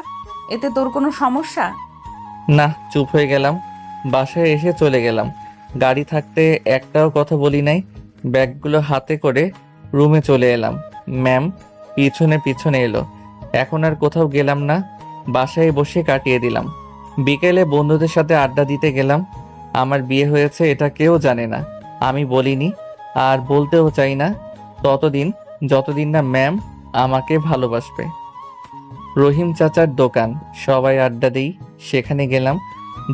এতে তোর কোনো সমস্যা? না। চুপ হয়ে গেলাম। বাসায় এসে চলে গেলাম। গাড়ি থাকতে একটাও কথা বলি নাই। ব্যাগগুলো হাতে করে রুমে চলে এলাম। ম্যাম পিছনে পিছনে এলো। এখন আর কোথাও গেলাম না, বাসায় বসে কাটিয়ে দিলাম। বিকেলে বন্ধুদের সাথে আড্ডা দিতে গেলাম। আমার বিয়ে হয়েছে এটা কেউ জানে না, আমি বলিনি, আর বলতেও চাই না ততদিন যতদিন না ম্যাম আমাকে ভালোবাসবে। রহিম চাচার দোকান, সবাই আড্ডা দিই, সেখানে গেলাম।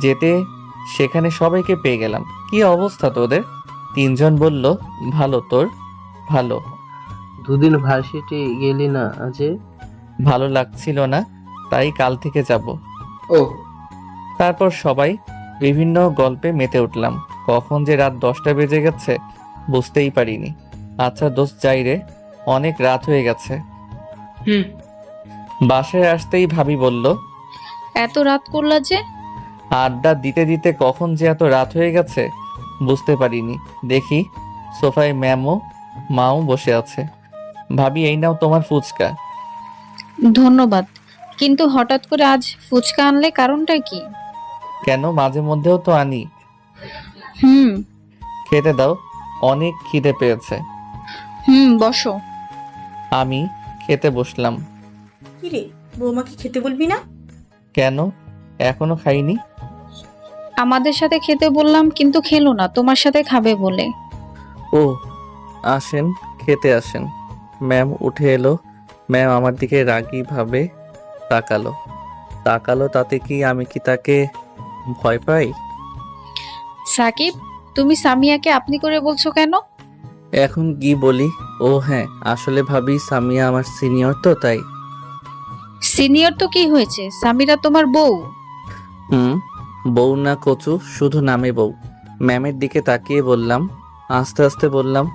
যেতে সেখানে সবাইকে পেয়ে গেলাম। কি অবস্থা তোদের? তিনজন বলল, ভালো। তোর? ভালো। দুদিন ভার্সিটি গেলি না আজে? ভালো লাগছিল না, তাই কাল থেকে যাব। ও, তারপর সবাই বিভিন্ন গল্পে মেতে উঠলাম। কখন যে রাত 10টা বেজে গেছে বুঝতেই পারিনি। আচ্ছা দোস্ত, যাই রে, অনেক রাত হয়ে গেছে। হুম। বাসায় আসতেই ভাবি বলল, এত রাত করলা যে? আড্ডা দিতে দিতে কখন যে এত রাত হয়ে গেছে বুঝতে পারিনি। দেখি সোফায় ম্যামও মাও বসে আছে। ভাবি, এই নাও তোমার ফুচকা। ধন্যবাদ, কিন্তু হঠাৎ করে আজ ফুচকা আনলে কারণটা কি? কেন, মাঝে মধ্যেও তো আনি। হুম। খেতে দাও, অনেক খিদে পেয়েছে। বসো। আমি খেতে বসলাম। কিরে, বৌমাকে খেতে বলবি না? কেন, এখনো খাইনি। আমাদের সাথে খেতে বললাম, কিন্তু খেলো না, তোমার সাথে খাবে বলে। ও, আসেন, খেতে আসেন। ম্যাম উঠে এলো। ম্যাম আমার দিকে রাগী ভাবে তাকালো। তাতে কি আমি কি তাকে ভয় পাই? সাকিব, তুমি সামিয়াকে আপনি করে বলছো কেন? এখন কি বলি? ও হ্যাঁ, আসলে ভাবি সামিয়া আমার সিনিয়র তো, তাই। সিনিয়র তো কি হয়েছে, সামিরা তোমার বউ। বউ না কচু, শুধু নামে বউ। ম্যামের দিকে তাকিয়ে বললাম, আস্তে আস্তে বললাম,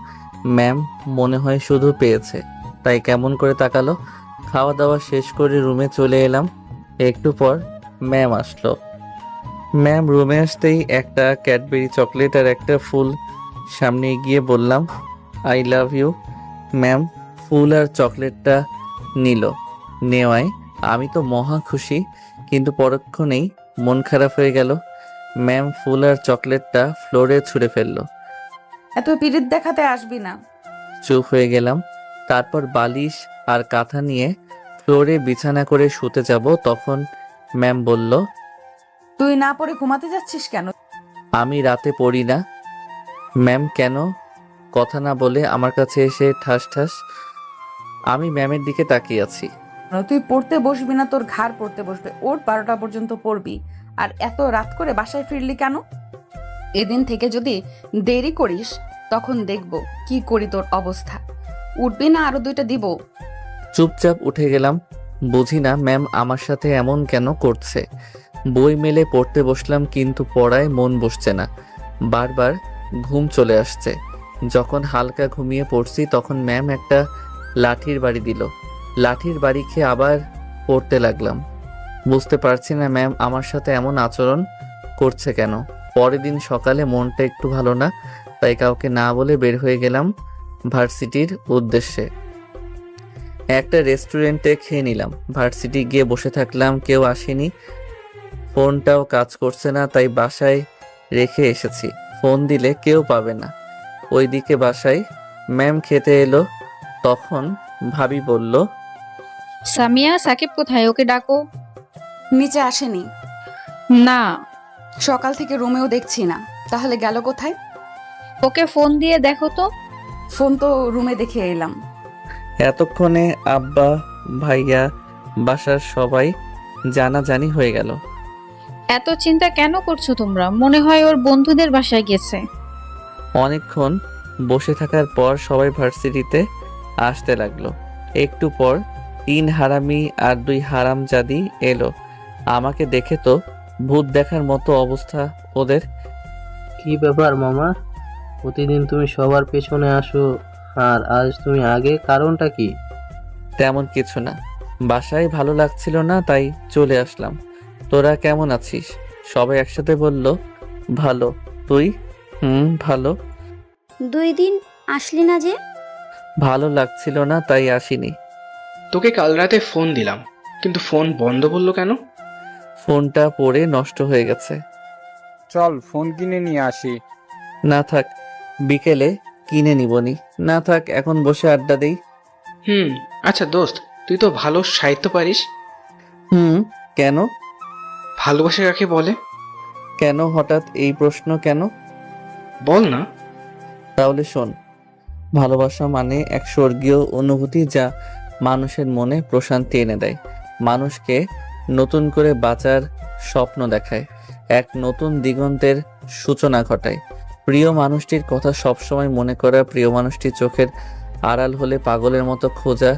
ম্যাম মনে হয় শুধু পেয়েছে, তাই কেমন করে তাকালো। খাওয়া দাওয়া শেষ করে রুমে চলে এলাম। একটু পর ম্যাম আসলো। ম্যাম রুমে আসতেই একটা ক্যাডবেরি চকলেট আর একটা ফুল সামনে গিয়ে বললাম, আই লাভ ইউ। ম্যাম ফুল আর চকলেটটা নিল। নেওয়ায় আমি তো মহা খুশি, কিন্তু পরক্ষণেই মন খারাপ হয়ে গেল। ম্যাম ফুল আর চকলেটটা ফ্লোরে ছুঁড়ে ফেললো। এত পিরিত দেখাতে আসবি না। চুপ হয়ে গেলাম। তারপর বালিশ আর কাঁথা নিয়ে ফ্লোরে বিছানা করে শুতে যাব, তখন ম্যাম বলল, তুই না পড়ে ঘুমাতে যাচ্ছিস কেন? আমি রাতে পড়ি না। ম্যাম কেন? কথা না বলে আমার কাছে এসে ঠাস ঠাস। আমি ম্যামের দিকে তাকিয়ে আছি। তুই পড়তে বসবি না, তোর ঘাড় পড়তে বসবে। ওর 12টা পর্যন্ত পড়বি, আর এত রাত করে বাসায় ফিরলি কেন? এদিন থেকে যদি দেরি করিস তখন দেখব কি করি তোর অবস্থা। উঠবি না আরো 2টা দিব? চুপচাপ উঠে গেলাম। বুঝি না ম্যাম আমার সাথে এমন কেন করছে। বই মেলে পড়তে বসলাম, কিন্তু পড়ায় মন বসছে না। বারবার ঘুম চলে আসছে। যখন হালকা ঘুমিয়ে পড়ছি তখন ম্যাম একটা লাঠির বাড়ি দিল। লাঠির বাড়ি খেয়ে আবার পড়তে লাগলাম। বুঝতে পারছি না ম্যাম আমার সাথে এমন আচরণ করছে কেন। পরের দিন সকালে মনটা একটু ভালো না, তাই কাউকে না বলে বের হয়ে গেলাম ভার্সিটির উদ্দেশ্যে। একটা রেস্টুরেন্টে খেয়ে নিলাম। ভার্সিটি গিয়ে বসে থাকলাম, কেউ আসেনি, ফোনটাও কাজ করছে না, তাই বাসায় রেখে এসেছি, ফোন দিলে কেউ পাবে না। ওইদিকে বাসায় ম্যাম খেতে এলো, তখন ভাবি বলল, সামিয়া, সাকিব কোথায়? ওকে ডাকো। নিচে আসেনি। না, সকাল থেকে রুমেও দেখছি না, তাহলে গেল কোথায়? ওকে ফোন দিয়ে দেখো তো। ফোন তো রুমে দেখে এলাম। এতক্ষণে আব্বা, ভাইয়া, বাসার সবাই জানাজানি হয়ে গেল। এত চিন্তা কেন করছো তোমরা? মনে হয় ওর বন্ধুদের বাসায় গেছে। অনেকক্ষণ বসে থাকার পর সবাই ভার্সিটিতে আসতে লাগলো। একটু পর 3 হারামি আর 2 হারামজাদি এলো। আমাকে দেখে তো ভূত দেখার মতো অবস্থা ওদের। কি ব্যাপার মামা, প্রতিদিন তুমি সবার পেছনে আসো আর আজ তুমি আগে, কারণটা কি? তেমন কিছু না, বাসায় ভালো লাগছিল না তাই চলে আসলাম। তোরা কেমন আছিস? সবাই একসাথে বলল, ভালো। তুই? ভালো। 2 দিন আসলি না যে? ভালো লাগছিল না তাই আসিনি। তোকে কাল রাতে ফোন দিলাম, কিন্তু ফোন বন্ধ বললো কেন? ফোনটা পড়ে নষ্ট হয়ে গেছে। চল ফোন কিনে নিয়ে আসি। না থাক, বিকেলে কিনে নিবনি। না থাক, এখন বসে আড্ডা দেই। আচ্ছা দোস্ত, তুই তো ভালো সাহিত্য পারিস। কেন? ভালোবাসা কাকে বলে? কেন হঠাৎ এই প্রশ্ন কেন? বল না। তাহলে শোন, ভালোবাসা মানে এক স্বর্গীয় অনুভূতি যা মানুষের মনে প্রশান্তি এনে দেয়, মানুষকে নতুন করে বাঁচার স্বপ্ন দেখায়, এক নতুন দিগন্তের সূচনা ঘটায়। প্রিয় মানুষটির কথা সবসময় মনে করা, প্রিয় মানুষটির চোখের আড়াল হলে পাগলের মতো খোঁজা,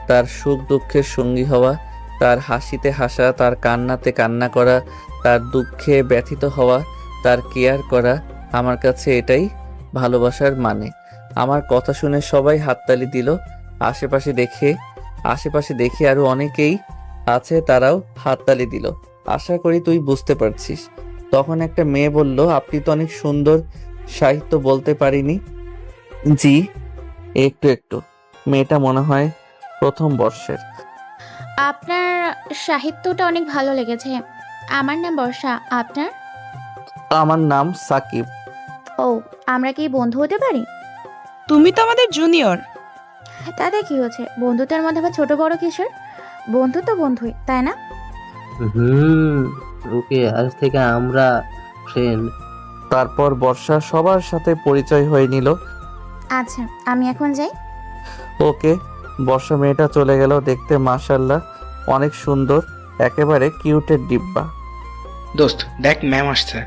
তার সুখ দুঃখের সঙ্গী হওয়া, তার হাসিতে হাসা, তার কান্নাতে কান্না করা, তার দুঃখে ব্যথিত হওয়া, তার কেয়ার করা, আমার কাছে এটাই ভালোবাসার মানে। আমার কথা শুনে সবাই হাততালি দিল। আশেপাশে দেখে আরো অনেকেই আছে, তারাও হাততালি দিল। আশা করি তুই বুঝতে পারছিস। তখন একটা মেয়ে বলল, আপনি তো অনেক সুন্দর সাহিত্য বলতে পারিনি। জি, একটু। মেয়েটা মনে হয় প্রথম বর্ষের। আপনার সাহিত্যটা অনেক ভালো লেগেছে। আমার নাম বর্ষা, আপনার? আমার নাম সাকিব। ও, আমরা কি বন্ধু হতে পারি? তুমি তো আমাদের জুনিয়র। তাতে কি হয়েছে? বন্ধুত্বের মধ্যে আবার ছোট বড় কিসের? বন্ধু তো বন্ধুই, তাই না? ওকে, আজ থেকে আমরা ফ্রেন্ড। তারপর বর্ষা সবার সাথে পরিচয় হয়ে নিল। আচ্ছা, আমি এখন যাই। ওকে। বর্ষা মেয়েটা চলে গেল। দেখতে মাশাআল্লাহ অনেক সুন্দর, একেবারে কিউটের ডিব্বা। দোস্ত দেখ, ম্যাম আসছে।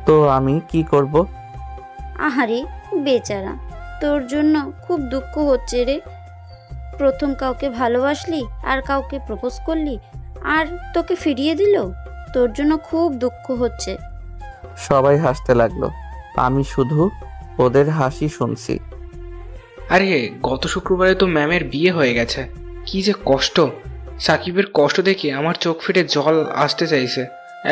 তো আমি কি করব? আহারে বেচারা, তোর জন্য খুব দুঃখ হচ্ছে রে। প্রথম কাউকে ভালোবাসলি আর কাউকে প্রপোজ করলি, আর তোকে ফিরিয়ে দিল। তোর জন্য খুব দুঃখ হচ্ছে। সবাই হাসতে লাগলো, আমি শুধু ওদের হাসি শুনছি। আরে গত শুক্রবারে তো ম্যামের বিয়ে হয়ে গেছে, কি যে কষ্ট। সাকিবের কষ্ট দেখে আমার চোখ ফেটে জল আসতে চাইছে।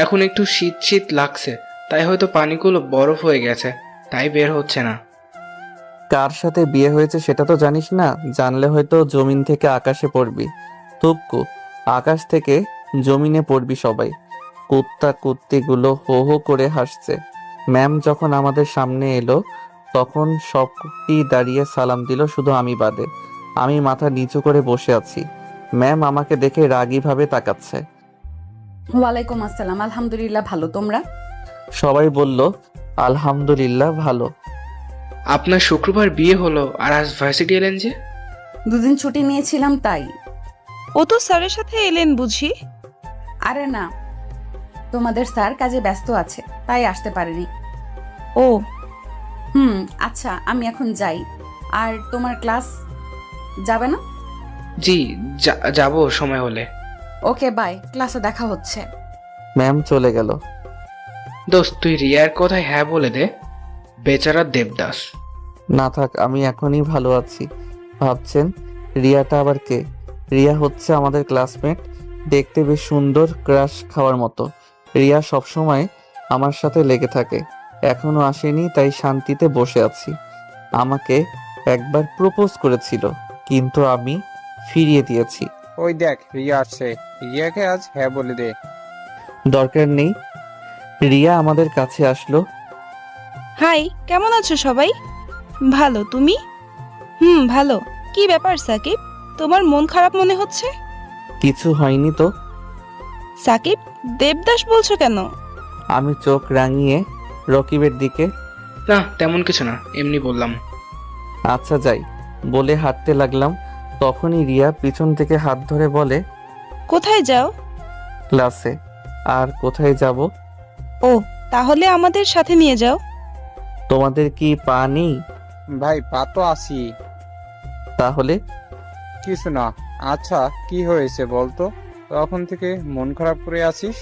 এখন একটু শীত শীত লাগছে, তাই হয়তো পানিগুলো বরফ হয়ে গেছে, তাই বের হচ্ছে না। কার সাথে বিয়ে হয়েছে সেটা তো জানিস না? জানলে হয়তো জমিন থেকে আকাশে পড়বি। তুক্কু, আকাশ থেকে জমিনে পড়বি সবাই। কুত্তা কুত্তিগুলো হো হো করে হাসছে। ম্যাম যখন আমাদের সামনে এলো তখন সবটি দাঁড়িয়ে সালাম দিল, শুধু আমি বাদে। আমি মাথা নিচু করে বসে আছি। ম্যাম আমাকে দেখে রাগীভাবে তাকাচ্ছে। ওয়ালাইকুম আসসালাম। আলহামদুলিল্লাহ ভালো, তোমরা? সবাই বলল আলহামদুলিল্লাহ ভালো। আপনার শুক্রবার বিয়ে হলো আর আজ ভার্সিটি এলেন যে? 2 দিন ছুটি নিয়েছিলাম তাই। ও তো স্যারের সাথে এলেন বুঝি? আরে না, তোমাদের স্যার কাজে ব্যস্ত আছে তাই আসতে পারেনি। ও আচ্ছা, আমি এখন যাই। আর তোমার ক্লাস যাবে না? জি যাব সময় হলে। ওকে বাই, ক্লাসে দেখা হচ্ছে। ম্যাম চলে গেল। দোস্ত তুই রিয়ার কথায় হ্যাঁ বলে দে, বেচারা দেবদাস। না থাক, আমি এখনই ভালো আছি। ভাবছেন রিয়াটা আবার কে? রিয়া হচ্ছে আমাদের ক্লাসমেট, দেখতে বেশ সুন্দর, ক্রাশ খাওয়ার মতো। রিয়া সবসময় আমার সাথে লেগে থাকে, এখনো আসেনি তাই শান্তিতে বসে আছি। আমাকে একবার প্রপোজ করেছিল কিন্তু আমি ফিরিয়ে দিয়েছি। ওই দেখ রিয়া আসছে, রিয়াকে আজ হ্যাঁ বলে দে। দরকার নেই, রিয়া আমাদের কাছে আসলো। হাই, কেমন আছো সবাই? ভালো, তুমি? ভালো। কি ব্যাপার সাকিব, তোমার মন খারাপ মনে হচ্ছে? কিছু হয়নি তো। সাকিব, দেবদাস বলছো কেন? আমি চোখ রাঙিয়ে রকিবের দিকে। না, তেমন কিছু না, এমনি বললাম। আচ্ছা যাই বলে হাঁটতে লাগলাম। তখনই রিয়া পিছন থেকে হাত ধরে বলে, কোথায় যাও? ক্লাসে। আর কোথায় যাব? ও, তাহলে আমাদের সাথে নিয়ে যাও। তোমাদের কি পা নেই? ভাই পা তো আসি। তাহলে? কিছু না। আচ্ছা, কি হয়েছে বলতো? তখন থেকে মন খারাপ করে আছিস?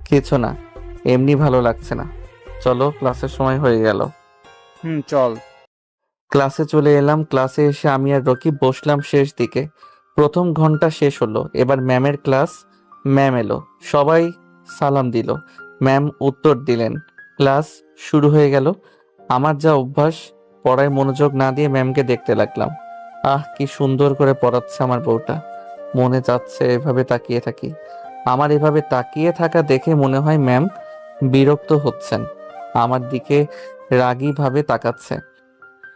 কিছু না, এমনি ভালো লাগছে না। চলো, ক্লাসের সময় হয়ে গেল। চল। ক্লাসে চলে এলাম। ক্লাসে এসে আমি আর রকিব বসলাম শেষ দিকে। প্রথম ঘন্টা শেষ হলো, এবার ম্যামের ক্লাস। ম্যাম এলো, সবাই সালাম দিল। ম্যাম উত্তর দিলেন, ক্লাস শুরু হয়ে গেল। আমার যা অভ্যাস, পড়ায় মনোযোগ না দিয়ে ম্যামকে দেখতে লাগলাম। আহ, কি সুন্দর করে পড়াচ্ছে আমার বউটা। মনে যাচ্ছে এভাবে তাকিয়ে থাকি। আমার এভাবে তাকিয়ে থাকা দেখে মনে হয় ম্যাম বিরক্ত হচ্ছেন, আমার দিকে রাগী ভাবে তাকাচ্ছে।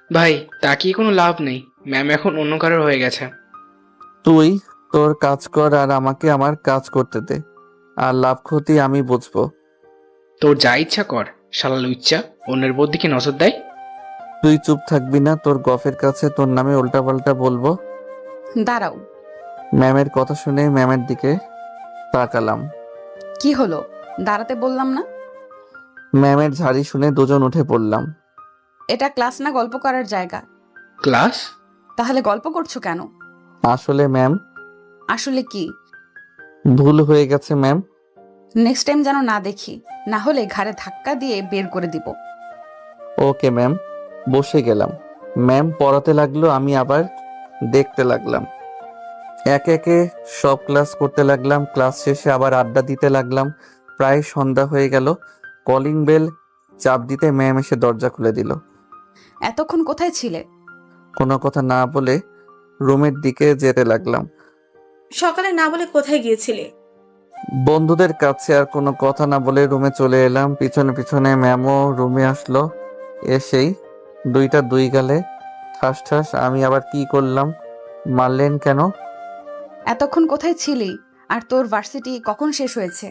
ভাই, তাকিয়ে কোনো লাভ নেই, ম্যাম এখন অন্য কারোর হয়ে গেছে। তুই তোর কাজ কর আর আমাকে আমার কাজ করতে দে, আর লাভ ক্ষতি আমি বুঝবো। তোর যা ইচ্ছা কর, শালা লুচ্চা অন্যের বোর দিকে নজর দেয়। তুই চুপ থাকবি না? তোর গফের কাছে তোর নামে উল্টাপাল্টা বলবো। দাঁড়াও। ম্যামের কথা শুনে ম্যামের দিকে তাকালাম। কি হলো? দাঁড়াতে বললাম না? ম্যামের ঝাড়ি শুনে দুজন উঠে পড়লাম। এটা ক্লাস না গল্প করার জায়গা। ক্লাস? তাহলে গল্প করছো কেন? আসলে ম্যাম। আসলে কি? ভুল হয়ে গেছে ম্যাম। নেক্সট টাইম যেন না দেখি, না হলে ঘাড়ে ধাক্কা দিয়ে বের করে দিব। Okay ma'am. বসে গেলাম। ম্যাম পড়াতে লাগলো, আমি আবার দেখতে লাগলাম। একে একে সব ক্লাস করতে লাগলাম। ক্লাস শেষে আবার আড্ডা দিতে লাগলাম। প্রায় সন্ধ্যা হয়ে গেল। কলিং বেল চাপ দিতে ম্যাম এসে দরজা খুলে দিল। এতক্ষণ কোথায় ছিলে? কোনো কথা না বলে রুমের দিকে যেতে লাগলাম। সকালে না বলে কোথায় গিয়েছিলে? বন্ধুদের কাছে। আর কোনো কথা না বলে রুমে চলে এলাম। পিছনে পিছনে ম্যামও রুমে আসলো। এসেই দুইটা দুই গালে ঠাস ঠাস। আমি আবার কি করলাম? মারলেন কেন? এতক্ষণ কোথায় ছিলি? আর তোর ভার্সিটি কখন শেষ হয়েছে?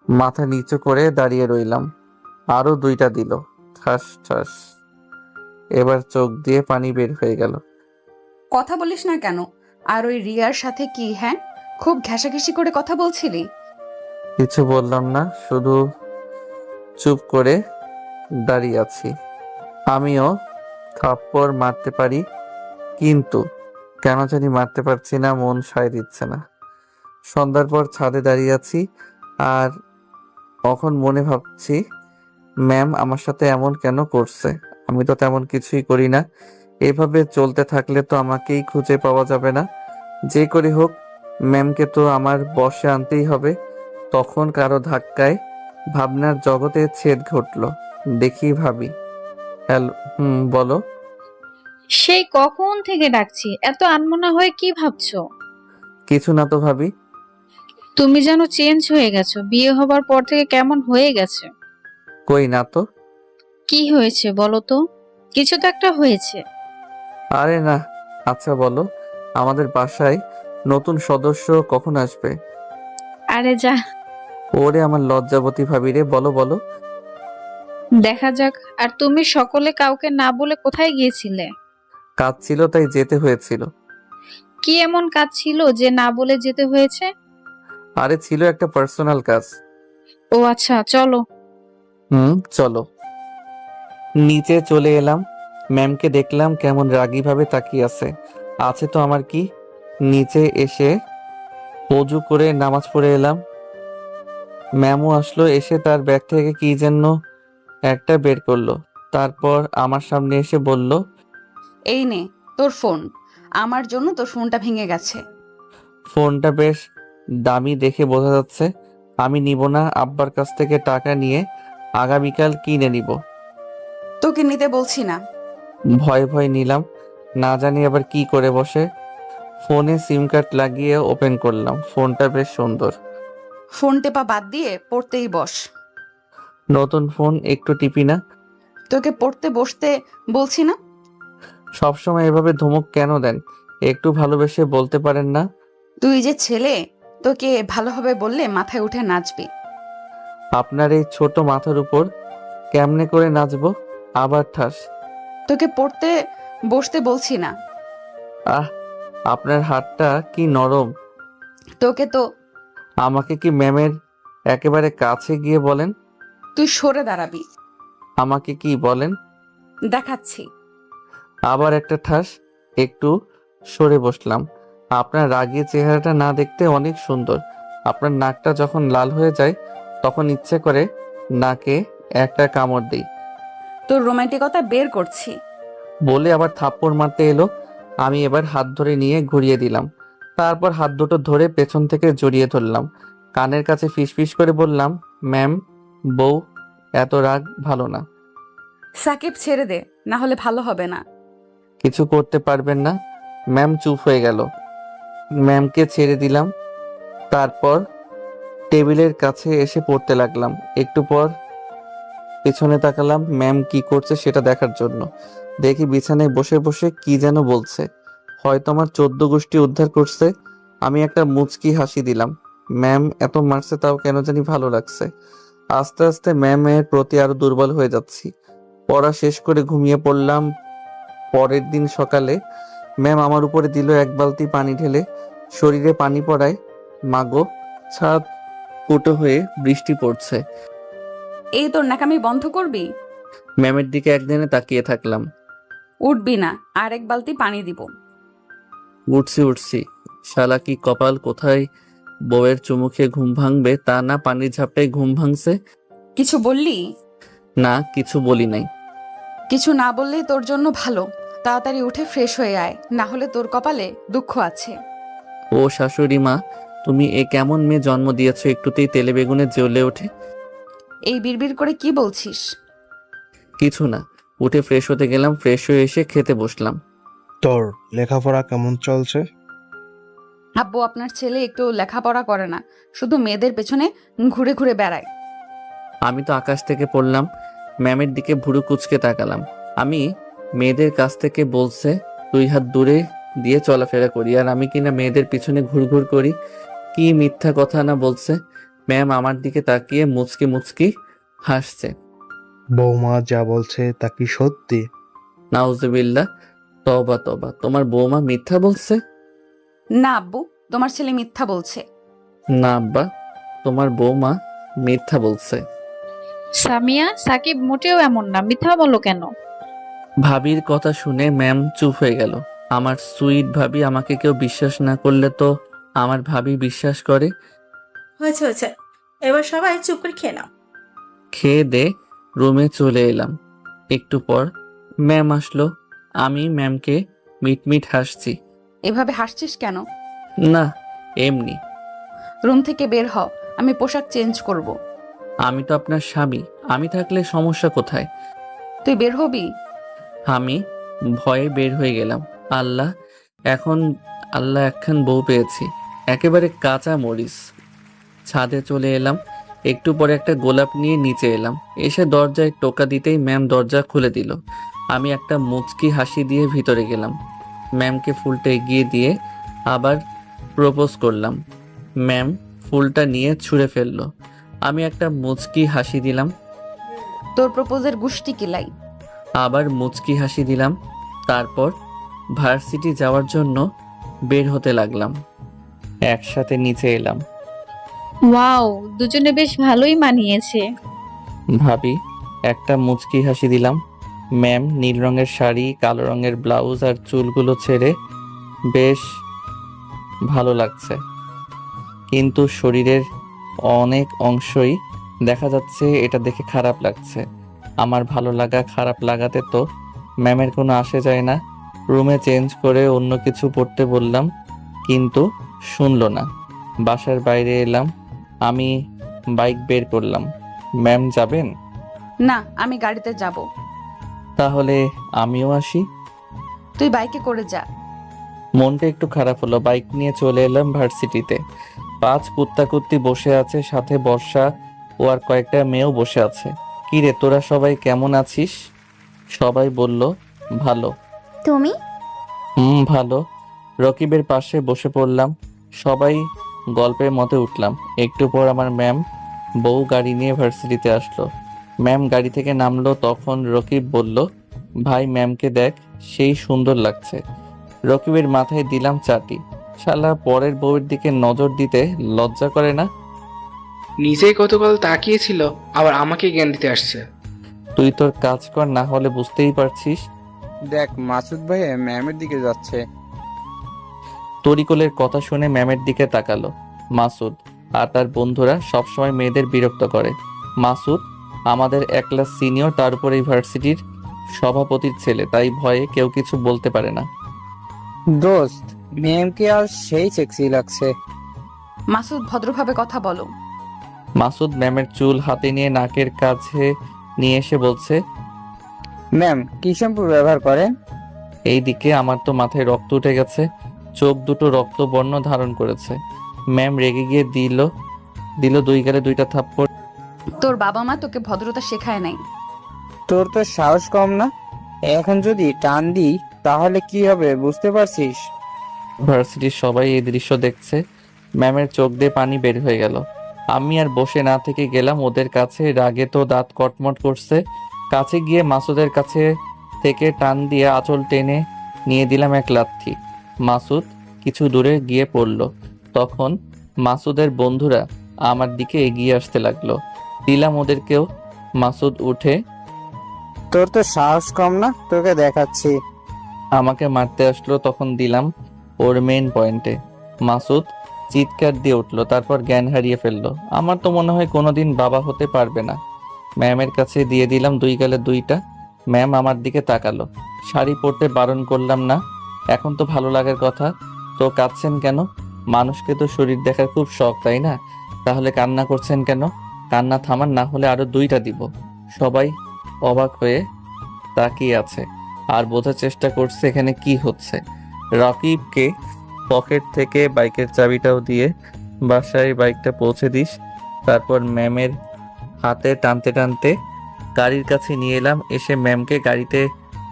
মাথা নিচু করে দাঁড়িয়ে রইলাম। আরো দুইটা দিল, ঠাস ঠাস। এবার চোখ দিয়ে পানি বের হয়ে গেল। কথা বলিস না কেন? আর ওই রিয়ার সাথে কি? হ্যাঁ, খুব ঘেঁষাঘেঁষি করে কথা বলছিলি? কিছু বললাম না, শুধু চুপ করে দাঁড়িয়ে আছি। আমিও থাপ্পড় মারতে পারি, কিন্তু কেন জানি মারতে পারছি না, মন সায় দিচ্ছে না। সন্ধ্যার পর ছাদে দাঁড়িয়ে আছি, আর তখন মনে ভাবছি ম্যাম আমার সাথে এমন কেন করছে? আমি তো তেমন কিছুই করি না। এভাবে চলতে থাকলে তো আমাকেই খুঁজে পাওয়া যাবে না। যে করে হোক ম্যামকে তো আমার বশে আনতেই হবে। তখন কারো ধাক্কায় ভাবনার জগতে ছেদ ঘটলো। দেখি ভাবি। হ্যালো, বলো। সেই কখন থেকে ডাকছি, এত আনমনা হয়ে কি ভাবছো? কিছু না তো ভাবি। তুমি যেন চেঞ্জ হয়ে গেছো, বিয়ে হবার পর থেকে কেমন হয়ে গেছে। কই না তো। কি হয়েছে বলো তো? কিছু তো একটা হয়েছে। আরে না। আচ্ছা বলো, আমাদের বাসায় নতুন সদস্য কখন আসবে? আরে যা। ওরে আমার লজ্জাবতী ভাবি রে, বলো বলো। দেখা যাক। আর তুমি সকলে কাউকে না বলে কোথায় গিয়েছিলে? কাজ ছিল তাই যেতে হয়েছিল। কি এমন কাজ ছিল যে না বলে যেতে হয়েছে? আরে ছিল একটা পার্সোনাল কাজ। ও আচ্ছা, চলো। চলো। নিচে চলে এলাম। ম্যামকে দেখলাম কেমন রাগী ভাবে তাকিয়ে আছে তো আমার কি। নিচে এসে অজু করে নামাজ পড়ে এলাম। ম্যামও আসলো। এসে তার ব্যাগ থেকে কি যেন একটা বের করলো। তারপর আমার সামনে এসে বলল, এই নে তোর ফোন। আমার জন্য তোর ফোনটা ভেঙে গেছে। ফোনটা বেশ দামি দেখে বোঝা যাচ্ছে। আমি নিব না, আব্বার কাছ থেকে টাকা নিয়ে আগামীকাল কিনে নিব। তোকে নিতে বলছি না। ভয় ভয় নিলাম, না জানি আবার কি করে বসে। ফোনে সিম কার্ড লাগিয়ে ওপেন করলাম। ফোনটা বেশ সুন্দর। ফোন টেপা বাদ দিয়ে পড়তেই বস। নতুন ফোন একটু টিপি না। তোকে পড়তে বসতে বলছি না? সবসময় এভাবে ধমক কেন দেন? একটু ভালোবেসে বলতে পারেন না? তুই যে ছেলে, তোকে ভালোভাবে বললে মাথায় উঠে নাচবি। আপনার এই ছোট মাথার উপর কেমনে করে নাচবো? আবার ঠাস। তোকে পড়তে বসতে বলছি না। আহ, আপনার হাতটা কি নরম। তোকে তো। আমাকে কি ম্যামের একেবারে কাছে গিয়ে বলেন? তুই সরে দাঁড়াবি। আমাকে কি বলেন? দেখাচ্ছি। আবার একটা ঠাস। একটু সরে বসলাম। আপনার রাগী চেহারাটা না দেখতে অনেক সুন্দর। আপনার নাকটা যখন লাল হয়ে যায় তখন ইচ্ছে করে নাকে একটা কামড় দিই। তোর রোমান্টিকতা বের করছি। বলে আবার থাপ্পড় মারতে এলো। আমি এবার হাত ধরে নিয়ে ঘুরিয়ে দিলাম। তারপর হাত দুটো ধরে পেছন থেকে জড়িয়ে ধরলাম। কানের কাছে ফিসফিস করে বললাম, ম্যাম, বউ এত রাগ ভালো না। সাকিব, ছেড়ে দে, না হলে ভালো হবে না। কিছু করতে পারবেন না? ম্যাম চুপ হয়ে গেল। ম্যামকে ছেড়ে দিলাম। তারপর টেবিলের কাছে এসে পড়তে লাগলাম। একটু পর পিছনে তাকালাম ম্যাম কি করছে সেটা দেখার জন্য। দেখি বিছানায় বসে বসে কি যেন বলছে। হয়তো আমার 14 গোষ্ঠী উদ্ধার করছে। আমি একটা মুচকি হাসি দিলাম। ম্যাম এত মারছে তাও কেন জানি ভালো লাগছে। আস্তে আস্তে ম্যামের প্রতি আরো দুর্বল হয়ে যাচ্ছি। পড়া শেষ করে ঘুমিয়ে পড়লাম। পরের দিন সকালে ম্যাম আমার উপরে দিল এক বালতি পানি ঢেলে। শরীরে পানি পড়ায় মাগো, ছাদ ফুটো হয়ে বৃষ্টি পড়ছে। এই তোর নাকামি বন্ধ করবি? ম্যামের দিকে একদিনে তাকিয়ে থাকলাম। উঠবি না, আর এক বালতি পানি দিব। উঠছি। শালা কি কপাল, কোথায় বউয়ের চুমুকে ঘুম ভাঙবে তা না, পানির ঝাপটায় ঘুম ভাঙছে। কিছু বললি? না, কিছু বলি নাই। কিছু না বললেই তোর জন্য ভালো। তাড়াতাড়ি উঠে ফ্রেশ হয়ে আয়, না হলে তোর কপালে দুঃখ আছে। ও শাশুড়ি মা, তুমি এ কেমন মেয়ে জন্ম দিয়েছো, একটুতেই তেলে বেগুনে জ্বলে ওঠে। এই বিড়বিড় করে কি বলছিস? কিছু না। উঠে ফ্রেশ হতে গেলাম। ফ্রেশ হয়ে এসে খেতে বসলাম। তোর লেখাপড়া কেমন চলছে? আব্বু, আপনার ছেলে একটু লেখাপড়া করে না, শুধু মেয়েদের পেছনে ঘুরে ঘুরে বেড়ায়। আমি তো আকাশ থেকে পড়লাম। ম্যামের দিকে ভুরু কুচকে তাকালাম। আমি মেয়েদের কাছ থেকে বলছে 2 হাত দূরে দিয়ে চলাফেরা করি, আর আমি কিনা মেয়েদের পিছনে ঘুরঘুর করি। কি মিথ্যা কথা না বলছে। ম্যাম আমার দিকে তাকিয়ে মুচকি মুচকি হাসছে। বৌমা যা বলছে তা কি সত্যি? নাউজুবিল্লাহ, তওবা তওবা, তোমার বৌমা মিথ্যা বলছে? না আব্বু, তোমার ছেলে মিথ্যা বলছে। না আব্বা, তোমার বৌমা মিথ্যা বলছে। সামিয়া, সাকিব মোটেও এমন না, মিথ্যা বলো কেন? ভাবির কথা শুনে ম্যাম চুপ হয়ে গেল। আমার সুইট ভাবি, আমাকে কেউ বিশ্বাস না করলে তো আমার ভাবি বিশ্বাস করে। হয়েছে, এবার সবাই চুপ করে খেয়ে নাও। খেয়ে দে রুমে চলে এলাম। একটু পর ম্যাম আসলো। আমি ম্যামকে মিটমিট হাসছি। এভাবে হাসছিস কেন? না, এমনি। রুম থেকে বের হ, আমি পোশাক চেঞ্জ করব। আমি তো আপনার স্বামী, আমি থাকলে সমস্যা কোথায়? তুই বের হবি? আমি ভয়ে বের হয়ে গেলাম। আল্লাহ একখান বউ পেয়েছি, একেবারে কাঁচা মরিচ। ছাদে চলে এলাম। একটু পরে একটা গোলাপ নিয়ে নিচে এলাম। এসে দরজায় টোকা দিতেই ম্যাম দরজা খুলে দিল। আমি একটা মুচকি হাসি দিয়ে ভিতরে গেলাম। ম্যামকে ফুলটা এগিয়ে দিয়ে আবার প্রপোজ করলাম। ম্যাম ফুলটা নিয়ে ছুঁড়ে ফেললো। আমি একটা মুচকি হাসি দিলাম। তোর প্রপোজের গুষ্টি কিলাই। আবার মুচকি হাসি দিলাম। তারপর ভার্সিটি যাওয়ার জন্য বের হতে লাগলাম। একসাথে নিচে এলাম। ওয়াও, দুজনে বেশ ভালোই মানিয়েছে। ভাবি একটা মুচকি হাসি দিলাম। ম্যাম নীল রঙের শাড়ি, কালো রঙের ব্লাউজ আর চুলগুলো ছেড়ে বেশ ভালো লাগছে, কিন্তু শরীরের অনেক অংশই দেখা যাচ্ছে। এটা দেখে খারাপ লাগছে। আমার ভালো লাগা খারাপ লাগাতে তো ম্যামের কোনো আসে যায় না। রুমে চেঞ্জ করে অন্য কিছু পড়তে বললাম, কিন্তু শুনলো না। বাসার বাইরে এলাম। আমি বাইক বের করলাম। ম্যাম যাবেন? না, আমি গাড়িতে যাব। তাহলে আমিও আসি। তুই বাইকে করে যা। মনটা একটু খারাপ হলো। বাইক নিয়ে চলে এলাম ভার্সিটিতে। 5 কুত্তাকুত্তি বসে আছে, সাথে বর্ষা ও আর কয়েকটা মেয়েও বসে আছে। কি রে, তোরা সবাই কেমন আছিস? সবাই বলল ভালো। তুমি? ভালো। রকিবের পাশে বসে পড়লাম। সবাই গল্পের মতে উঠলাম। একটু পর আমার ম্যাম বউ গাড়ি নিয়ে ভার্সিটিতে আসলো। ম্যাম গাড়ি থেকে নামলো, তখন রকিব বলল, ভাই ম্যামকে দেখ, সেই সুন্দর লাগছে। রকিবের মাথায় দিলাম চাটি। শালা পরের বউয়ের দিকে নজর দিতে লজ্জা করে না? নিজেই গতকাল তাকিয়েছিল, আবার আমাকে জ্ঞান দিতে আসছে। তুই তোর কাজ কর, না হলে বুঝতেই পারছিস। দেখ মাসুদ ভাই ম্যামের দিকে যাচ্ছে। তরিকুলের কথা শুনে ম্যামের দিকে তাকালো। মাসুদ আর তার বন্ধুরা সবসময় মেয়েদের বিরক্ত করে। মাসুদ আমাদের এক ক্লাস সিনিয়র, তার উপর এই ভার্সিটির সভাপতির ছেলে, তাই ভয়ে কেউ কিছু বলতে পারে না। দোস্ত, ম্যামকে আর সেই সেক্সি লাগছে। মাসুদ ভদ্রভাবে কথা বলো। মাসুদ ম্যামের চুল হাতে নিয়ে নাকের কাছে নিয়ে এসে বলছে, ম্যাম কি শ্যাম্পু ব্যবহার করেন? এইদিকে আমার তো মাথায় রক্ত উঠে গেছে, চোখ দুটো রক্তবর্ণ ধারণ করেছে। ম্যাম রেগে গিয়ে দিল 2 গালে 2টা থাপ্পড়। তোর বাবা মা তোকে ভদ্রতা শেখায় নাই। তোর তো সাহস কম না? এখন যদি টান দিই তাহলে কি হবে বুঝতে পারছিস? ভার্সিটির সবাই এই দৃশ্য দেখছে। ম্যামের চোখ দিয়ে পানি বের হয়ে গেল। আমি আর বসে না থেকে গেলাম ওদের কাছে। রাগে তো দাঁত কটমট করছে। কাছে গিয়ে মাসুদের কাছে থেকে টান দিয়ে আঁচল টেনে নিয়ে দিলাম এক লাথি। মাসুদ কিছু দূরে গিয়ে পড়ল। তখন মাসুদের বন্ধুরা আমার দিকে এগিয়ে আসতে লাগলো। দিলাম ওদেরকেও। মাসুদ উঠে, তোর তো সাহস কম না, তোকে দেখাচ্ছি। আমাকে মারতে আসলো, তখন দিলাম ওর মেন পয়েন্টে। মাসুদ চিৎকার দিয়ে উঠলো, তারপর জ্ঞান হারিয়ে ফেললো। আমার তো মনে হয় কোনোদিন বাবা হতে পারবে না। ম্যামের কাছে দিয়ে দিলাম 2 গালে 2টা। ম্যাম আমার দিকে তাকালো। শাড়ি পরতে বারণ করলাম না? এখন তো ভালো লাগার কথা। তো কাঁদছেন কেন? মানুষকে তো শরীর দেখার খুব শখ, তাই না? তাহলে কান্না করছেন কেন? কান্না থামান, না হলে আরো 2টা দিব। সবাই অবাক হয়ে তাকিয়ে আছে আর বোঝার চেষ্টা করছে এখানে কি হচ্ছে। রকিবকে পকেট থেকে বাইকের চাবিটাও দিয়ে বাসায় বাইকটা পৌঁছে দিস। তারপর ম্যামের হাতে টানতে টানতে গাড়ির কাছে নিয়ে এলাম। এসে ম্যামকে গাড়িতে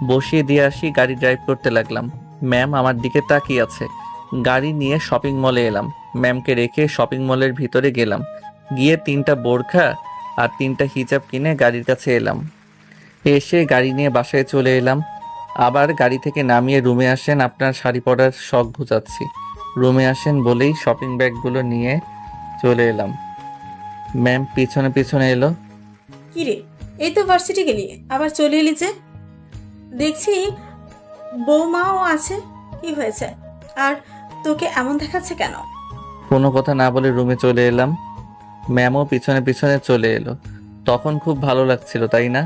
বসিয়ে দিয়ে আসি। গাড়ি ড্রাইভ করতে লাগলাম। ম্যাম আমার দিকে তাকিয়ে আছে। গাড়ি নিয়ে শপিং মলে এলাম। ম্যামকে রেখে শপিং মলের ভিতরে গেলাম। গিয়ে 3টা বোরখা আর 3টা হিজাব কিনে গাড়ির কাছে এলাম। এসে গাড়ি নিয়ে বাসায় চলে এলাম। আবার গাড়ি থেকে নামিয়ে রুমে আসেন। আপনার শাড়ি পরার শখ বুঝাচ্ছি। রুমে আসেন বলেই শপিং ব্যাগগুলো নিয়ে চলে এলাম। ম্যাম পিছনে পিছনে এলো। কি রে, এই তো ভার্সিটি গেলি, আবার চলে এলি যে? দেখছি বৌমাও আছে, কি হয়েছে? আর তোকে এমন দেখাচ্ছে কেন? কোনো কথা না বলে রুমে চলে এলাম। ম্যামও পিছনে পিছনে চলে এলো। তখন খুব ভালো লাগছিল, তাই না?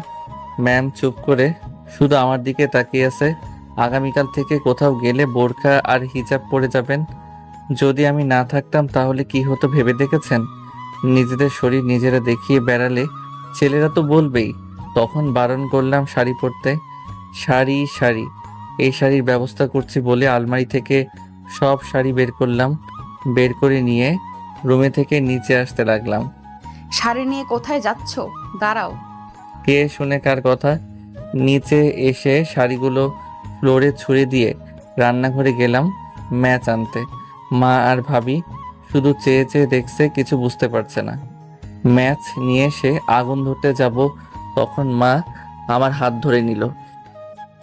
ম্যাম চুপ করে শুধু আমার দিকে তাকিয়ে আছে। আগামীকাল থেকে কোথাও গেলে বোরখা আর হিজাব পরে যাবেন। যদি আমি না থাকতাম তাহলে কি হতো ভেবে দেখেছেন? নিজেদের শরীর নিজেরা দেখিয়ে বেড়ালে ছেলেরা তো বলবেই। তখন বারণ করলাম শাড়ি পরতে। শাড়ি শাড়ি এই শাড়ির ব্যবস্থা করছি বলে আলমারি থেকে সব শাড়ি বের করলাম। বের করে নিয়ে রুমে থেকে নিচে আসতে লাগলাম। শাড়ি নিয়ে কোথায় যাচ্ছ? দাঁড়াও। কে শুনে কার কথা? নিচে এসে শাড়িগুলো ফ্লোরে ছুঁড়ে দিয়ে রান্নাঘরে গেলাম ম্যাচ আনতে। মা আর ভাবি শুধু চেয়ে চেয়ে দেখছে, কিছু বুঝতে পারছে না। ম্যাচ নিয়ে এসে আগুন ধরতে যাব, তখন মা আমার হাত ধরে নিল।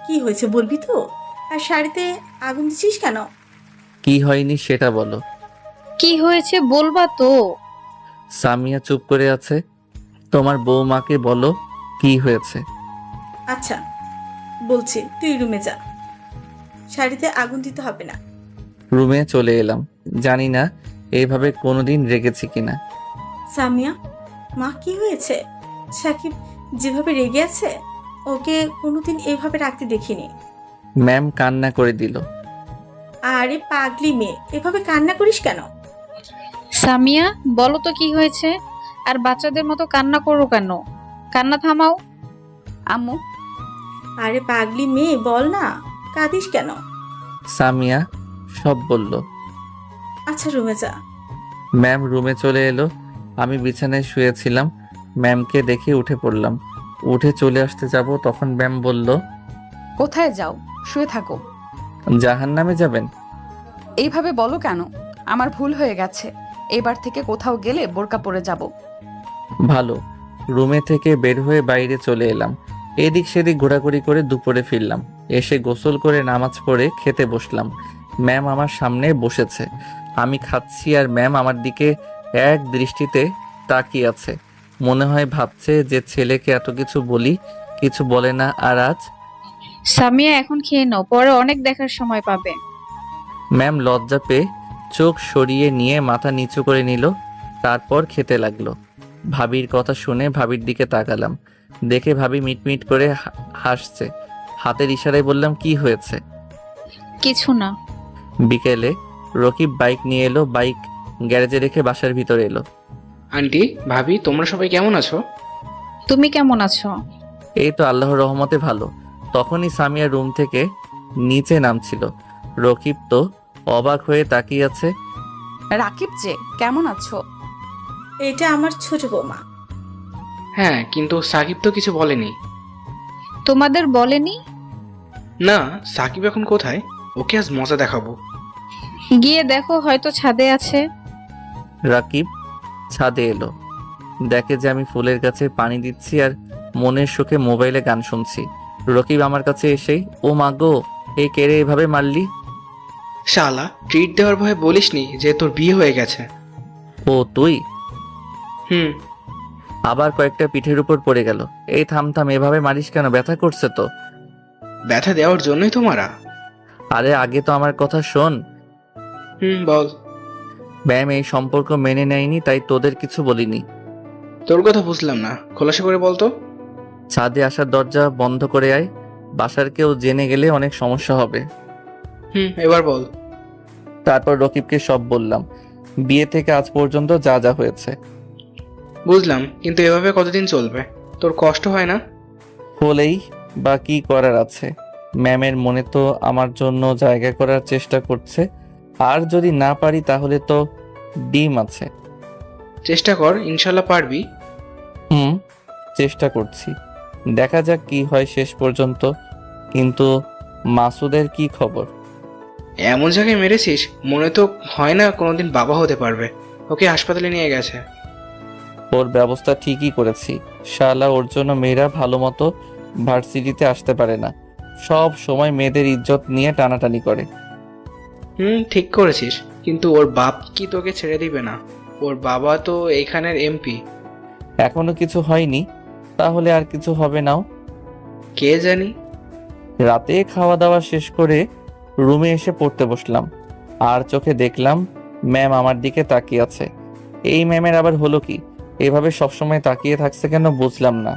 কি হয়েছে বলবি তো? আর শাড়িতে আগুন দিছিস কেন? কি হয়নি সেটা বলো। কি হয়েছে বলবা তো? সামিয়া চুপ করে আছে। তোমার বৌমাকে বলো কি হয়েছে। আচ্ছা বলছি, তুই রুমে যা, শাড়িতে আগুন দিতে হবে না। রুমে চলে এলাম। জানি না এইভাবে কোনোদিন রেগেছি কিনা। সামিয়া, মা কি হয়েছে? সাকিব যেভাবে রেগে আছে, ওকে কোনোদিন এভাবে রাখতে দেখিনি। ম্যাম কান্না করে দিল। আরে পাগলি মেয়ে, এভাবে কান্না করিস কেন? সামিয়া, বলো তো কি হয়েছে? আর বাচ্চাদের মতো কান্না করো কেন? কান্না থামাও। আম্মু। আরে পাগলি মেয়ে, বল না, কাঁদিস কেন? সামিয়া সব বলল। আচ্ছা রুমে যা। ম্যাম রুমে চলে এলো। আমি বিছানায় শুয়েছিলাম। ম্যামকে দেখে উঠে পড়লাম। উঠে চলে আসতে যাব তখন ম্যাম বলল, কোথায় যাও? শুয়ে থাকো। জাহান্নামে যাবেন? এইভাবে বলো কেন? আমার ভুল হয়ে গেছে। এবার থেকে কোথাও গেলে বোরকা পরে যাব। ভালো। রুমে থেকে বের হয়ে বাইরে চলে এলাম। এদিক সেদিক ঘোরাঘুরি করে দুপুরে ফিরলাম। এসে গোসল করে নামাজ পড়ে খেতে বসলাম। ম্যাম আমার সামনে বসেছে। আমি খাচ্ছি আর ম্যাম আমার দিকে এক দৃষ্টিতে তাকিয়ে আছে। মনে হয় ভাবছে যে ছেলেকে এত কিছু বলি, কিছু বলে না, আর আজ। সামিয়া এখন খেয়ে নাও, পরে অনেক দেখার সময় পাবে। ম্যাম লজ্জা পেয়ে চোখ সরিয়ে নিয়ে মাথা নিচু করে নিল, তারপর খেতে লাগলো। ভাবির কথা শুনে ভাবির দিকে তাকালাম। দেখে ভাবি মিটমিট করে হাসছে। হাতের ইশারায় বললাম, কি হয়েছে? কিছু না। বিকেলে রকিব বাইক নিয়ে এলো। বাইক গ্যারেজে রেখে বাসার ভিতরে এলো। আন্টি, ভাবি, তোমরা সবাই কেমন আছো? তুমি কেমন আছো? এই তো আল্লাহর রহমতে ভালো। তখনই সামিয়া রুম থেকে নিচে নামছিল। রকিব তো অবাক হয়ে তাকিয়ে আছে। রাকিব যে, কেমন আছো? এটা আমার ছোট বৌমা। হ্যাঁ, কিন্তু সাকিব তো কিছু বলেনি। তোমাদের বলেনি? না, সাকিব এখন কোথায়? ওকে আজ মজা দেখাবো। গিয়ে দেখো, হয়তো ছাদে আছে। রাকিব ছাদে এলো। দেখে যে আমি ফুলের গাছে পানি দিচ্ছি আর মনের সুখে মোবাইলে গান শুনছি। রকিব আমার কাছে এসেই, ও মা গো, এই কেড়ে এভাবে মারলি? শালা, ট্রিট দেওয়ার ভয়ে বলিসনি যে তোর বিয়ে হয়ে গেছে? ও তুই? হুম। আবার কয়েকটা পিঠের উপর পড়ে গেল। এই থাম থাম, এভাবে মারিস কেন? ব্যথা করছে তো। ব্যথা দেওয়ার জন্যই তো মারা। আরে আগে তো আমার কথা শোন। বল। ম্যাম এই সম্পর্ক মেনে নেয়নি, তাই তোদের কিছু বলিনি। তোর কথা বুঝলাম না, খোলাসা করে বলতো। ছাদে আসার দরজা বন্ধ করে আয়। বাসার কেউ জেনে গেলে অনেক সমস্যা হবে। এবার বল। তারপর রকিবকে সব বললাম, বিয়ে থেকে আজ পর্যন্ত যা যা হয়েছে। বুঝলাম, কিন্তু এভাবে কতদিন চলবে? তোর কষ্ট হয় না? হলেই বা কি করার আছে? ম্যামের মনে তো আমার জন্য জায়গা করার চেষ্টা করছে, আর যদি না পারি তাহলে তো ডিম আছে। চেষ্টা কর, ইনশাল্লাহ পারবি। চেষ্টা করছি, দেখা যাক কি হয় শেষ পর্যন্ত। কিন্তু মাসুদের কি খবর? এমন জায়গায় মেরেছিস, মনে তো হয় না কোনোদিন বাবা হতে পারবে। ওকে হাসপাতালে নিয়ে গেছে। ওর ব্যবস্থা ঠিকই করেছি। শালা, ওর জন্য মেয়েরা ভালো মতো ভার্সিটিতে আসতে পারে না। সব সময় মেয়েদের ইজ্জত নিয়ে টানাটানি করে। ঠিক করেছিস, কিন্তু ওর বাপ কি তোকে ছেড়ে দিবে না? ওর বাবা তো এইখানের এমপি। এখনো কিছু হয়নি, তাহলে আর কিছু হবে নাও। কে জানি। রাতে খাওয়া দাওয়া শেষ করে রুমে এসে পড়তে বসলাম, আর চোখে দেখলাম ম্যাম আমার দিকে তাকিয়ে আছে। এই ম্যামের আবার হলো কি? এভাবে সবসময় তাকিয়ে থাকছে কেন বুঝলাম না।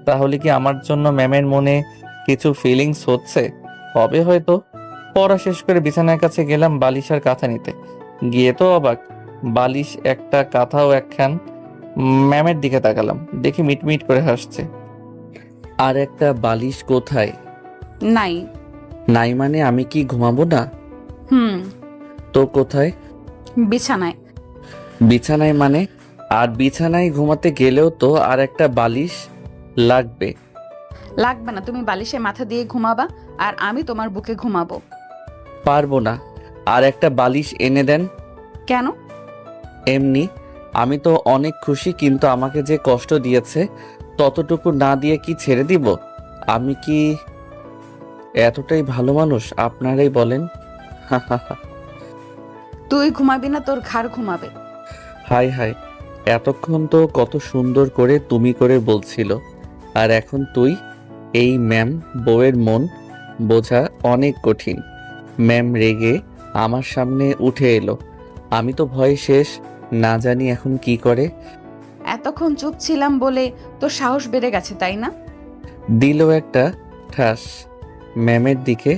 তাহলে কি আমার জন্য ম্যামের মনে কিছু ফিলিংস হচ্ছে? হবে হয়তো। পড়া শেষ করে বিছানার কাছে গেলাম বালিশ আর কাঁথা নিতে। গিয়ে তো অবাক, বালিশ একটা, কাঁথাও একখান। ম্যামের দিকে তাকালাম, দেখি মিটমিট করে হাসছে। আর একটা বালিশ কোথায়? নাই। নাই মানে আমি কি ঘুমাবো না? তো কোথায়? বিছানায়। বিছানায় মানে? আর বিছানায় ঘুমাতে গেলেও তো আর একটা বালিশ লাগবে। লাগবে না, তুমি বালিশে মাথা দিয়ে ঘুমাবা আর আমি তোমার বুকে ঘুমাবো। পারবো না, আর একটা বালিশ এনে দেন। কেন? এমনি। আমি তো অনেক খুশি, কিন্তু আমাকে যে কষ্ট দিয়েছে ততটুকু না দিয়ে কি ছেড়ে দিব? আমি কি এতটাই ভালো মানুষ? আপনারাই বলেন। তুই ঘুমাবি না, তোর ঘাড় ঘুমাবে। হাই হাই, এতক্ষণ তো কত সুন্দর করে তুমি করে বলছিল, আর এখন তুই? এই ম্যাম, বউয়ের মন বোঝা অনেক কঠিন। ম্যাম রেগে আমার সামনে উঠে এলো। আমি তো ভয়ে শেষ, না জানি এখন কি করে। এতক্ষণ চুপ ছিলাম বলে তোর সাহস বেড়ে গেছে, তাই না? দিল একটা ঠাস। ম্যামের দিকে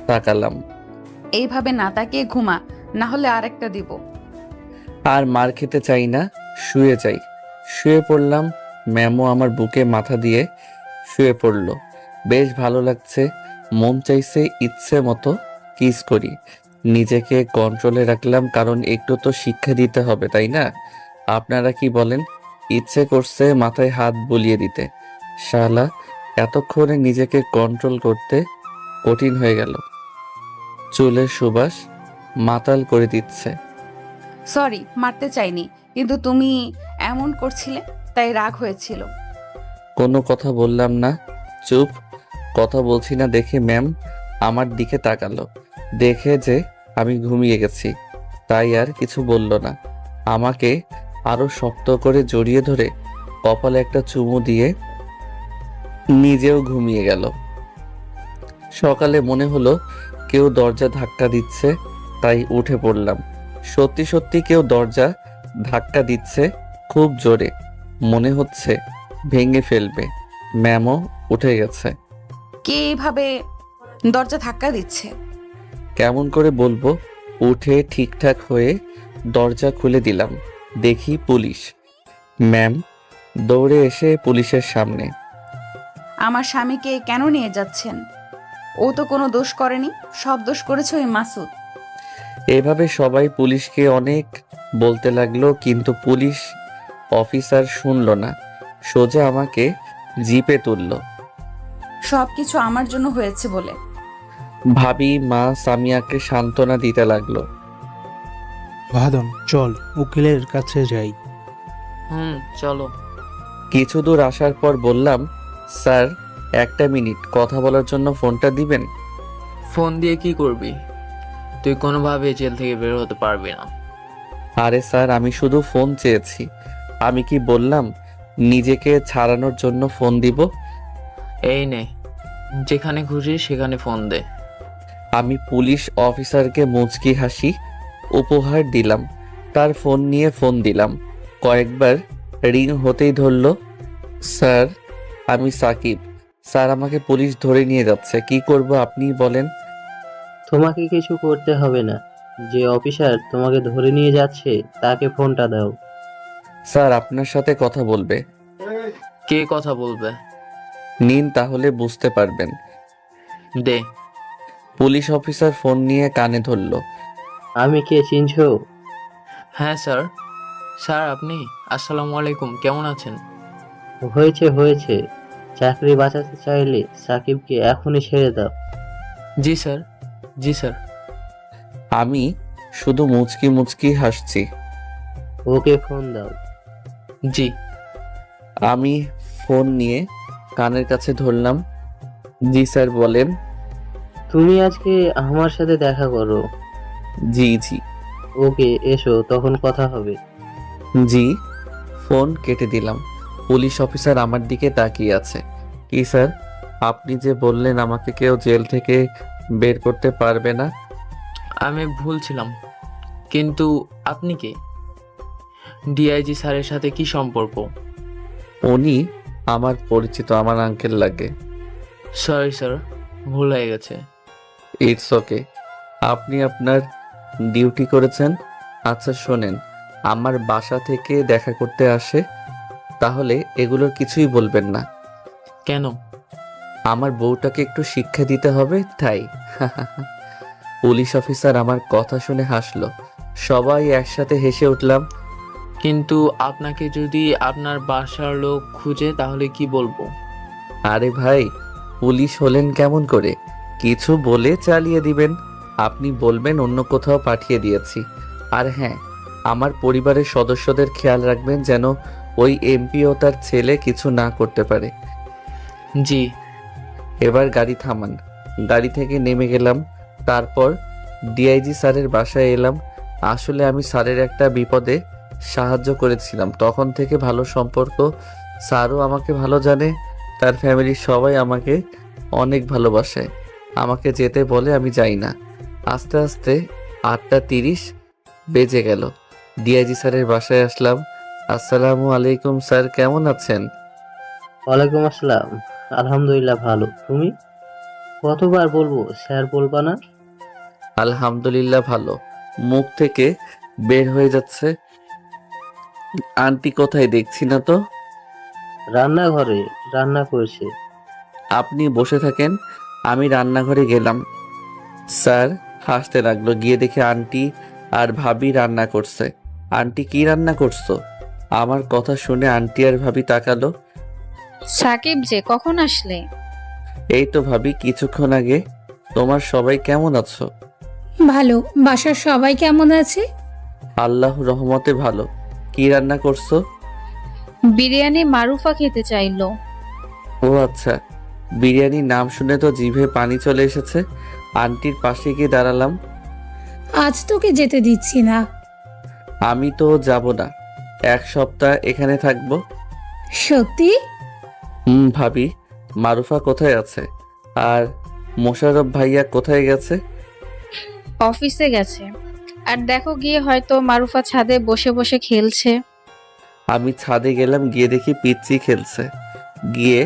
তাকালাম। এইভাবে না তাকিয়ে ঘুমা, না হলে আরেকটা দিব। আর মার খেতে চাই না, শুয়ে যাই। শুয়ে পড়লাম। ম্যামও আমার বুকে মাথা দিয়ে শুয়ে পড়ল। বেশ ভালো লাগছে। মন চাইছে ইচ্ছে মতো কিস করি। নিজেকে কন্ট্রোলে রাখলাম, কারণ একটু তো শিক্ষা দিতে হবে, তাই না? আপনারা কি বলেন? ইচ্ছে করছে মাথায় হাত বুলিয়ে দিতে। শালা এতক্ষণে নিজেকে কন্ট্রোল করতে কঠিন হয়ে গেল। চুলের সুবাস মাতাল করে দিচ্ছে। সরি, মারতে চাইনি, কিন্তু তুমি এমন করছিলে তাই রাগ হয়েছিল। কোনো কথা বললাম না, চুপ। কথা বলছি না দেখে ম্যাম আমার দিকে তাকালো, দেখে যে আমি ঘুমিয়ে গেছি তাই আর কিছু বলল না। আমাকে আরো শক্ত করে জড়িয়ে ধরে কপালে একটা চুমু দিয়ে নিজেও ঘুমিয়ে গেল। সকালে মনে হলো কেউ দরজা ধাক্কা দিচ্ছে, তাই উঠে পড়লাম। সত্যি সত্যি কেউ দরজা ধাক্কা দিচ্ছে, খুব জোরে, মনে হচ্ছে ভেঙে ফেলবে। ম্যামও উঠে গেছে। কে এভাবে দরজা ধাক্কা দিচ্ছে? কেমন করে বলবো? উঠে ঠিকঠাক হয়ে দরজা খুলে দিলাম, দেখি পুলিশ। ম্যাম দৌড়ে এসে পুলিশের সামনে। আমার স্বামীকে কেন নিয়ে যাচ্ছেন? ও তো কোনো দোষ করেনি, সব দোষ করেছে ওই মাসুদ। এভাবে সবাই পুলিশকে অনেক বলতে লাগলো, কিন্তু পুলিশ অফিসার শুনল না, সোজা আমাকে জিপে তুলল। সবকিছু আমার জন্য হয়েছে বলে। ভাবি মা সামিয়াকে সান্ত্বনা দিতে লাগলো। ভাদন চল উকিলের কাছে যাই। চলো। কিছু দূর আসার পর বললাম, স্যার একটা মিনিট কথা বলার জন্য ফোনটা দিবেন। ফোন দিয়ে কি করবি? তুই কোনোভাবে জেল থেকে বের হতে পারবি না। আরে স্যার আমি শুধু ফোন চেয়েছি, আমি কি বললাম নিজেকে ছাড়ানোর জন্য ফোন দিব? এই নে, যেখানে খুশি সেখানে ফোন দে। আমি পুলিশ অফিসারকে মুচকি হাসি উপহার দিলাম, তার ফোন নিয়ে ফোন দিলাম। কয়েকবার রিং হতেই ধরল। স্যার আমি সাকিব, স্যার আমাকে পুলিশ ধরে নিয়ে যাচ্ছে, কি করব আপনি বলেন। তোমাকে কিছু করতে হবে না, যে অফিসার তোমাকে ধরে নিয়ে যাচ্ছে তাকে ফোনটা দাও। স্যার আপনার সাথে কথা বলবে। কে কথা বলবে? নিন তাহলে বুঝতে পারবেন। দে। পুলিশ অফিসার ফোন নিয়ে কানে ধরল। আমি কে চিনছো? হ্যাঁ স্যার। স্যার আপনি? আসসালামু আলাইকুম, কেমন আছেন? হয়েছে হয়েছে, চাকরি বাঁচাতে চাইলে সাকিবকে এখনই ছেড়ে দাও। জি স্যার, জি স্যার। আমি শুধু মুচকি মুচকি হাসছি। ওকে ফোন দাও। জি। আমি ফোন নিয়ে কানের কাছে ধরলাম। জি স্যার বলেন। তুমি আজকে আমার সাথে দেখা করো। জি জি। ওকে এসো, তখন কথা হবে। জি। ফোন কেটে দিলাম। পুলিশ অফিসার আমার দিকে তাকিয়ে আছে। কি স্যার, আপনি যে বললেন আমাকে কেউ জেল থেকে বের করতে পারবে না? আমি ভুলছিলাম, কিন্তু আপনি কে? ডিআইজি স্যারের সাথে কি সম্পর্ক? উনি আমার পরিচিত, আমার আঙ্কেল লাগে। সরি স্যার, ভুল হয়ে গেছে। ইটস ওকে, আপনি আপনার ডিউটি করেছেন। আচ্ছা শোনেন, আমার বাসা থেকে দেখা করতে আসে, তাহলে এগুলোর কিছুই বলবেন না। কেন? আমার বউটাকে একটু শিক্ষা দিতে হবে তাই। পুলিশ অফিসার আমার কথা শুনে হাসলো, সবাই একসাথে হেসে উঠলাম। কিন্তু আপনাকে যদি আপনার বাসার লোক খুঁজে তাহলে কি বলবো? আরে ভাই, পুলিশ হলেন কেমন করে? কিছু বলে চালিয়ে দিবেন। আপনি বলবেন অন্য কোথাও পাঠিয়ে দিয়েছি। আর হ্যাঁ, আমার পরিবারের সদস্যদের খেয়াল রাখবেন যেন ওই এমপি ও তার ছেলে কিছু না করতে পারে। জি। এবার গাড়ি থামান। গাড়ি থেকে নেমে গেলাম, তারপর ডিআইজি স্যারের বাসায় এলাম। আসলে আমি স্যারের একটা বিপদে সাহায্য করেছিলাম, তখন থেকে ভালো সম্পর্ক। স্যারও আমাকে ভালো জানে, তার ফ্যামিলির সবাই আমাকে অনেক ভালোবাসে। আমাকে যেতে বলে, আমি যাই না। আস্তে আস্তে 8:30 বেজে গেল। ডিআইজি স্যারের বাসায় আসলাম। আসসালামু আলাইকুম স্যার, কেমন আছেন? ওয়ালাইকুম আসসালাম, আলহামদুলিল্লাহ ভালো। তুমি? কতবার বলবো স্যার বলবা না? আলহামদুলিল্লাহ ভালো মুখ থেকে বের হয়ে যাচ্ছে। আন্টি কোথায় দেখছি না তো? রান্নাঘরে রান্না করছে। আপনি বসে থাকেন, আমি রান্নাঘরে গেলাম। স্যার হাসতে লাগলো, গিয়ে দেখে আন্টি আর ভাবি রান্না করছে। আন্টি কি রান্না করছো? আমার কথা শুনে আন্টি আর ভাবি তাকালো। সাকিব যে কখন আসলে? এই তো ভাবি কিছুক্ষণ আগে। তোমার সবাই কেমন আছো? ভালো। বাসার সবাই কেমন আছে? আল্লাহ রহমতে ভালো। কি রান্না করছো? বিরিয়ানি মারুফা খেতে চাইলো। ও আচ্ছা, বিরিয়ানির নাম শুনে তো জিভে পানি চলে এসেছে। আন্টির পাশে গিয়ে দাঁড়ালাম। আজ তোকে যেতে দিচ্ছি না। আমি তো যাব না, 1 সপ্তাহ এখানে থাকবো। সত্যি? ভাবি, মারুফা কোথায় আছে? আর মোশাররফ ভাইয়া কোথায় গেছে? অফিসে গেছে। আর দেখো গিয়ে হয়তো মারুফা ছাদে বসে বসে খেলছে। আমি ছাদে গেলাম, গিয়ে দেখি পিচ্চি খেলছে। গিয়ে,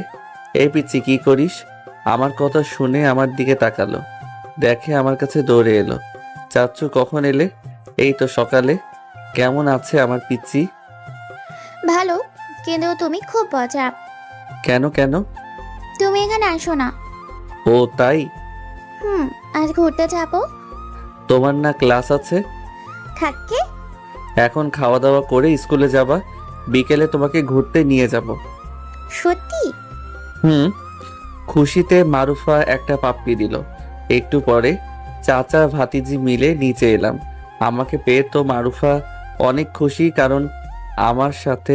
এই পিচ্চি কি করিস? আমার কথা শুনে আমার দিকে তাকালো, দেখে আমার কাছে দৌড়ে এলো। চাচ্চু কখন এলে? এই তো সকালে। কেমন আছে আমার পিচ্চি? ভালো, কিন্তু তুমি খুব মজা। কেন কেন? তুমি এখানে আসো না। ও তাই? আজ ঘুরতে যাবো। তোমার না ক্লাস আছে? থাকে। এখন খাওয়া দাওয়া করে স্কুলে যাবা, বিকেলে তোমাকে ঘুরতে নিয়ে যাব। সত্যি? খুশিতে মারুফা একটা পাপ্পি দিল। একটু পরে চাচা ভাতিজি মিলে নিচে এলাম। আমাকে পেয়ে তো মারুফা অনেক খুশি, কারণ আমার সাথে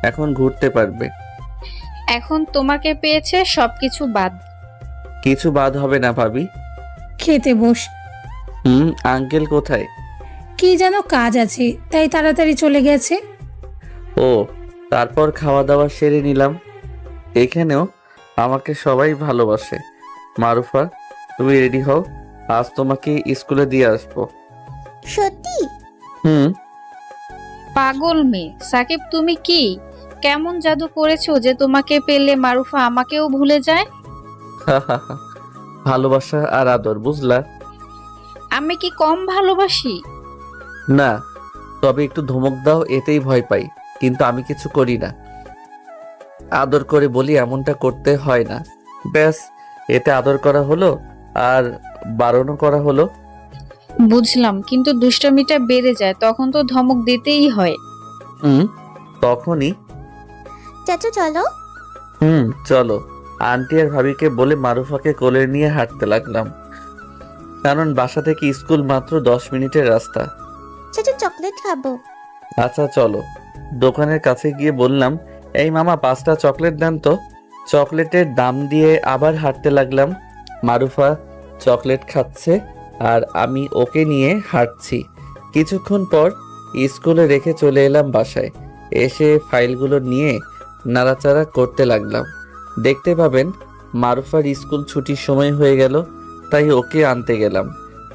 এখন ঘুরতে পারবে। এখন তোমাকে পেয়েছে, সবকিছু বাদ। কিছু বাদ হবে না ভাবি। খেতে বস। আঙ্কেল কোথায়? কি যেন কাজ আছে, তাই তাড়াতাড়ি চলে গেছে। ও, তারপর খাওয়া দাওয়া সেরে নিলাম। এখানেও আমাকে সবাই ভালোবাসে। মারুফা, তুমি রেডি হও, আজ তোমাকে স্কুলে দিয়ে আসবো। সত্যি? পাগল মেয়ে। সাকিব তুমি কি কেমন জাদু করেছো যে তোমাকে পেলে মারুফা আমাকেও ভুলে যায়? ভালোবাসা আর আদর, বুঝলা? আমি কি কম ভালোবাসি? না, তবে একটু ধমক দাও, এতেই ভয় পাই। কিন্তু আমি কিছু করি না। আদর করে বলি এমনটা করতে হয় না, ব্যাস। এতে আদর করা হলো আর বারণও করা হলো। বুঝলাম, কিন্তু দুষ্টামিটা বেড়ে যায়, তখন তো ধমক দিতেই হয়। তখনই চাচু চলো। চলো। আন্টি আর ভাবিকে বলে মারুফাকে কোলে নিয়ে হাঁটতে লাগলাম, কারণ বাসা থেকে স্কুল মাত্র 10 মিনিটের রাস্তা। চাচু চকলেট খাবো। আচ্ছা চলো। দোকানের কাছে গিয়ে বললাম, এই মামা 5টা চকলেট দেন তো। চকলেটের দাম দিয়ে আবার হাঁটতে লাগলাম। মারুফা চকলেট খাচ্ছে আর আমি ওকে নিয়ে হাঁটছি। কিছুক্ষণ পর স্কুলে রেখে চলে এলাম বাসায়। এসে ফাইলগুলো নিয়ে নাড়াচাড়া করতে লাগলাম। দেখতে পাবেন মারুফার স্কুল ছুটির সময় হয়ে গেল, তাই ওকে আনতে গেলাম।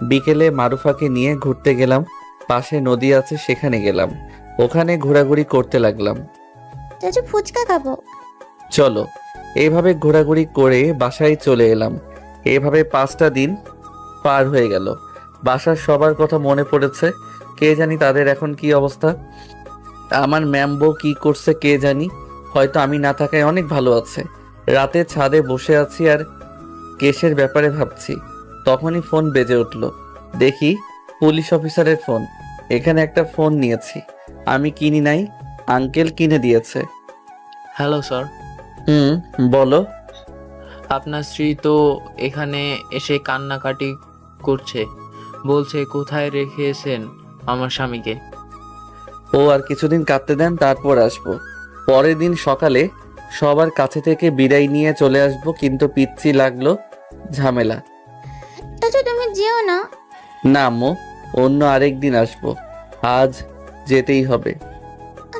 বিকেলে মারুফাকে নিয়ে ঘুরতে গেলাম। পাশে নদী আছে, সেখানে গেলাম। ওখানে ঘোরাঘুরি করতে লাগলাম। চাচু ফুচকা খাবো। চলো। এইভাবে ঘোরাঘুরি করে বাসায় চলে এলাম। এভাবে 5টা দিন পার হয়ে গেল। বাসার সবার কথা মনে পড়েছে। কে জানি তাদের এখন কি অবস্থা। আমার ম্যাম বউ কি করছে কে জানি, হয়তো আমি না থাকায় অনেক ভালো আছে। রাতে ছাদে বসে আছি আর কেসের ব্যাপারে ভাবছি। তখনই ফোন বেজে উঠল। দেখি পুলিশ অফিসারের ফোন। এখানে একটা ফোন নিয়েছি, আমি কিনি নাই, আঙ্কেল কিনে দিয়েছে। Hello sir. বলো। আপনার স্ত্রী তো এখানে এসে কান্নাকাটি করছে, বলছে কোথায় রেখেছেন আমার স্বামীকে। ও আর কিছুদিন কাটতে দেন, তারপর আসবো। পরের দিন সকালে সবার কাছে থেকে বিদায় নিয়ে চলে আসবো, কিন্তু পিচ্ছি লাগলো ঝামেলা। চাচু তুমি যেও না। না আম্মু, অন্য আরেকদিন আসবো, আজ যেতেই হবে।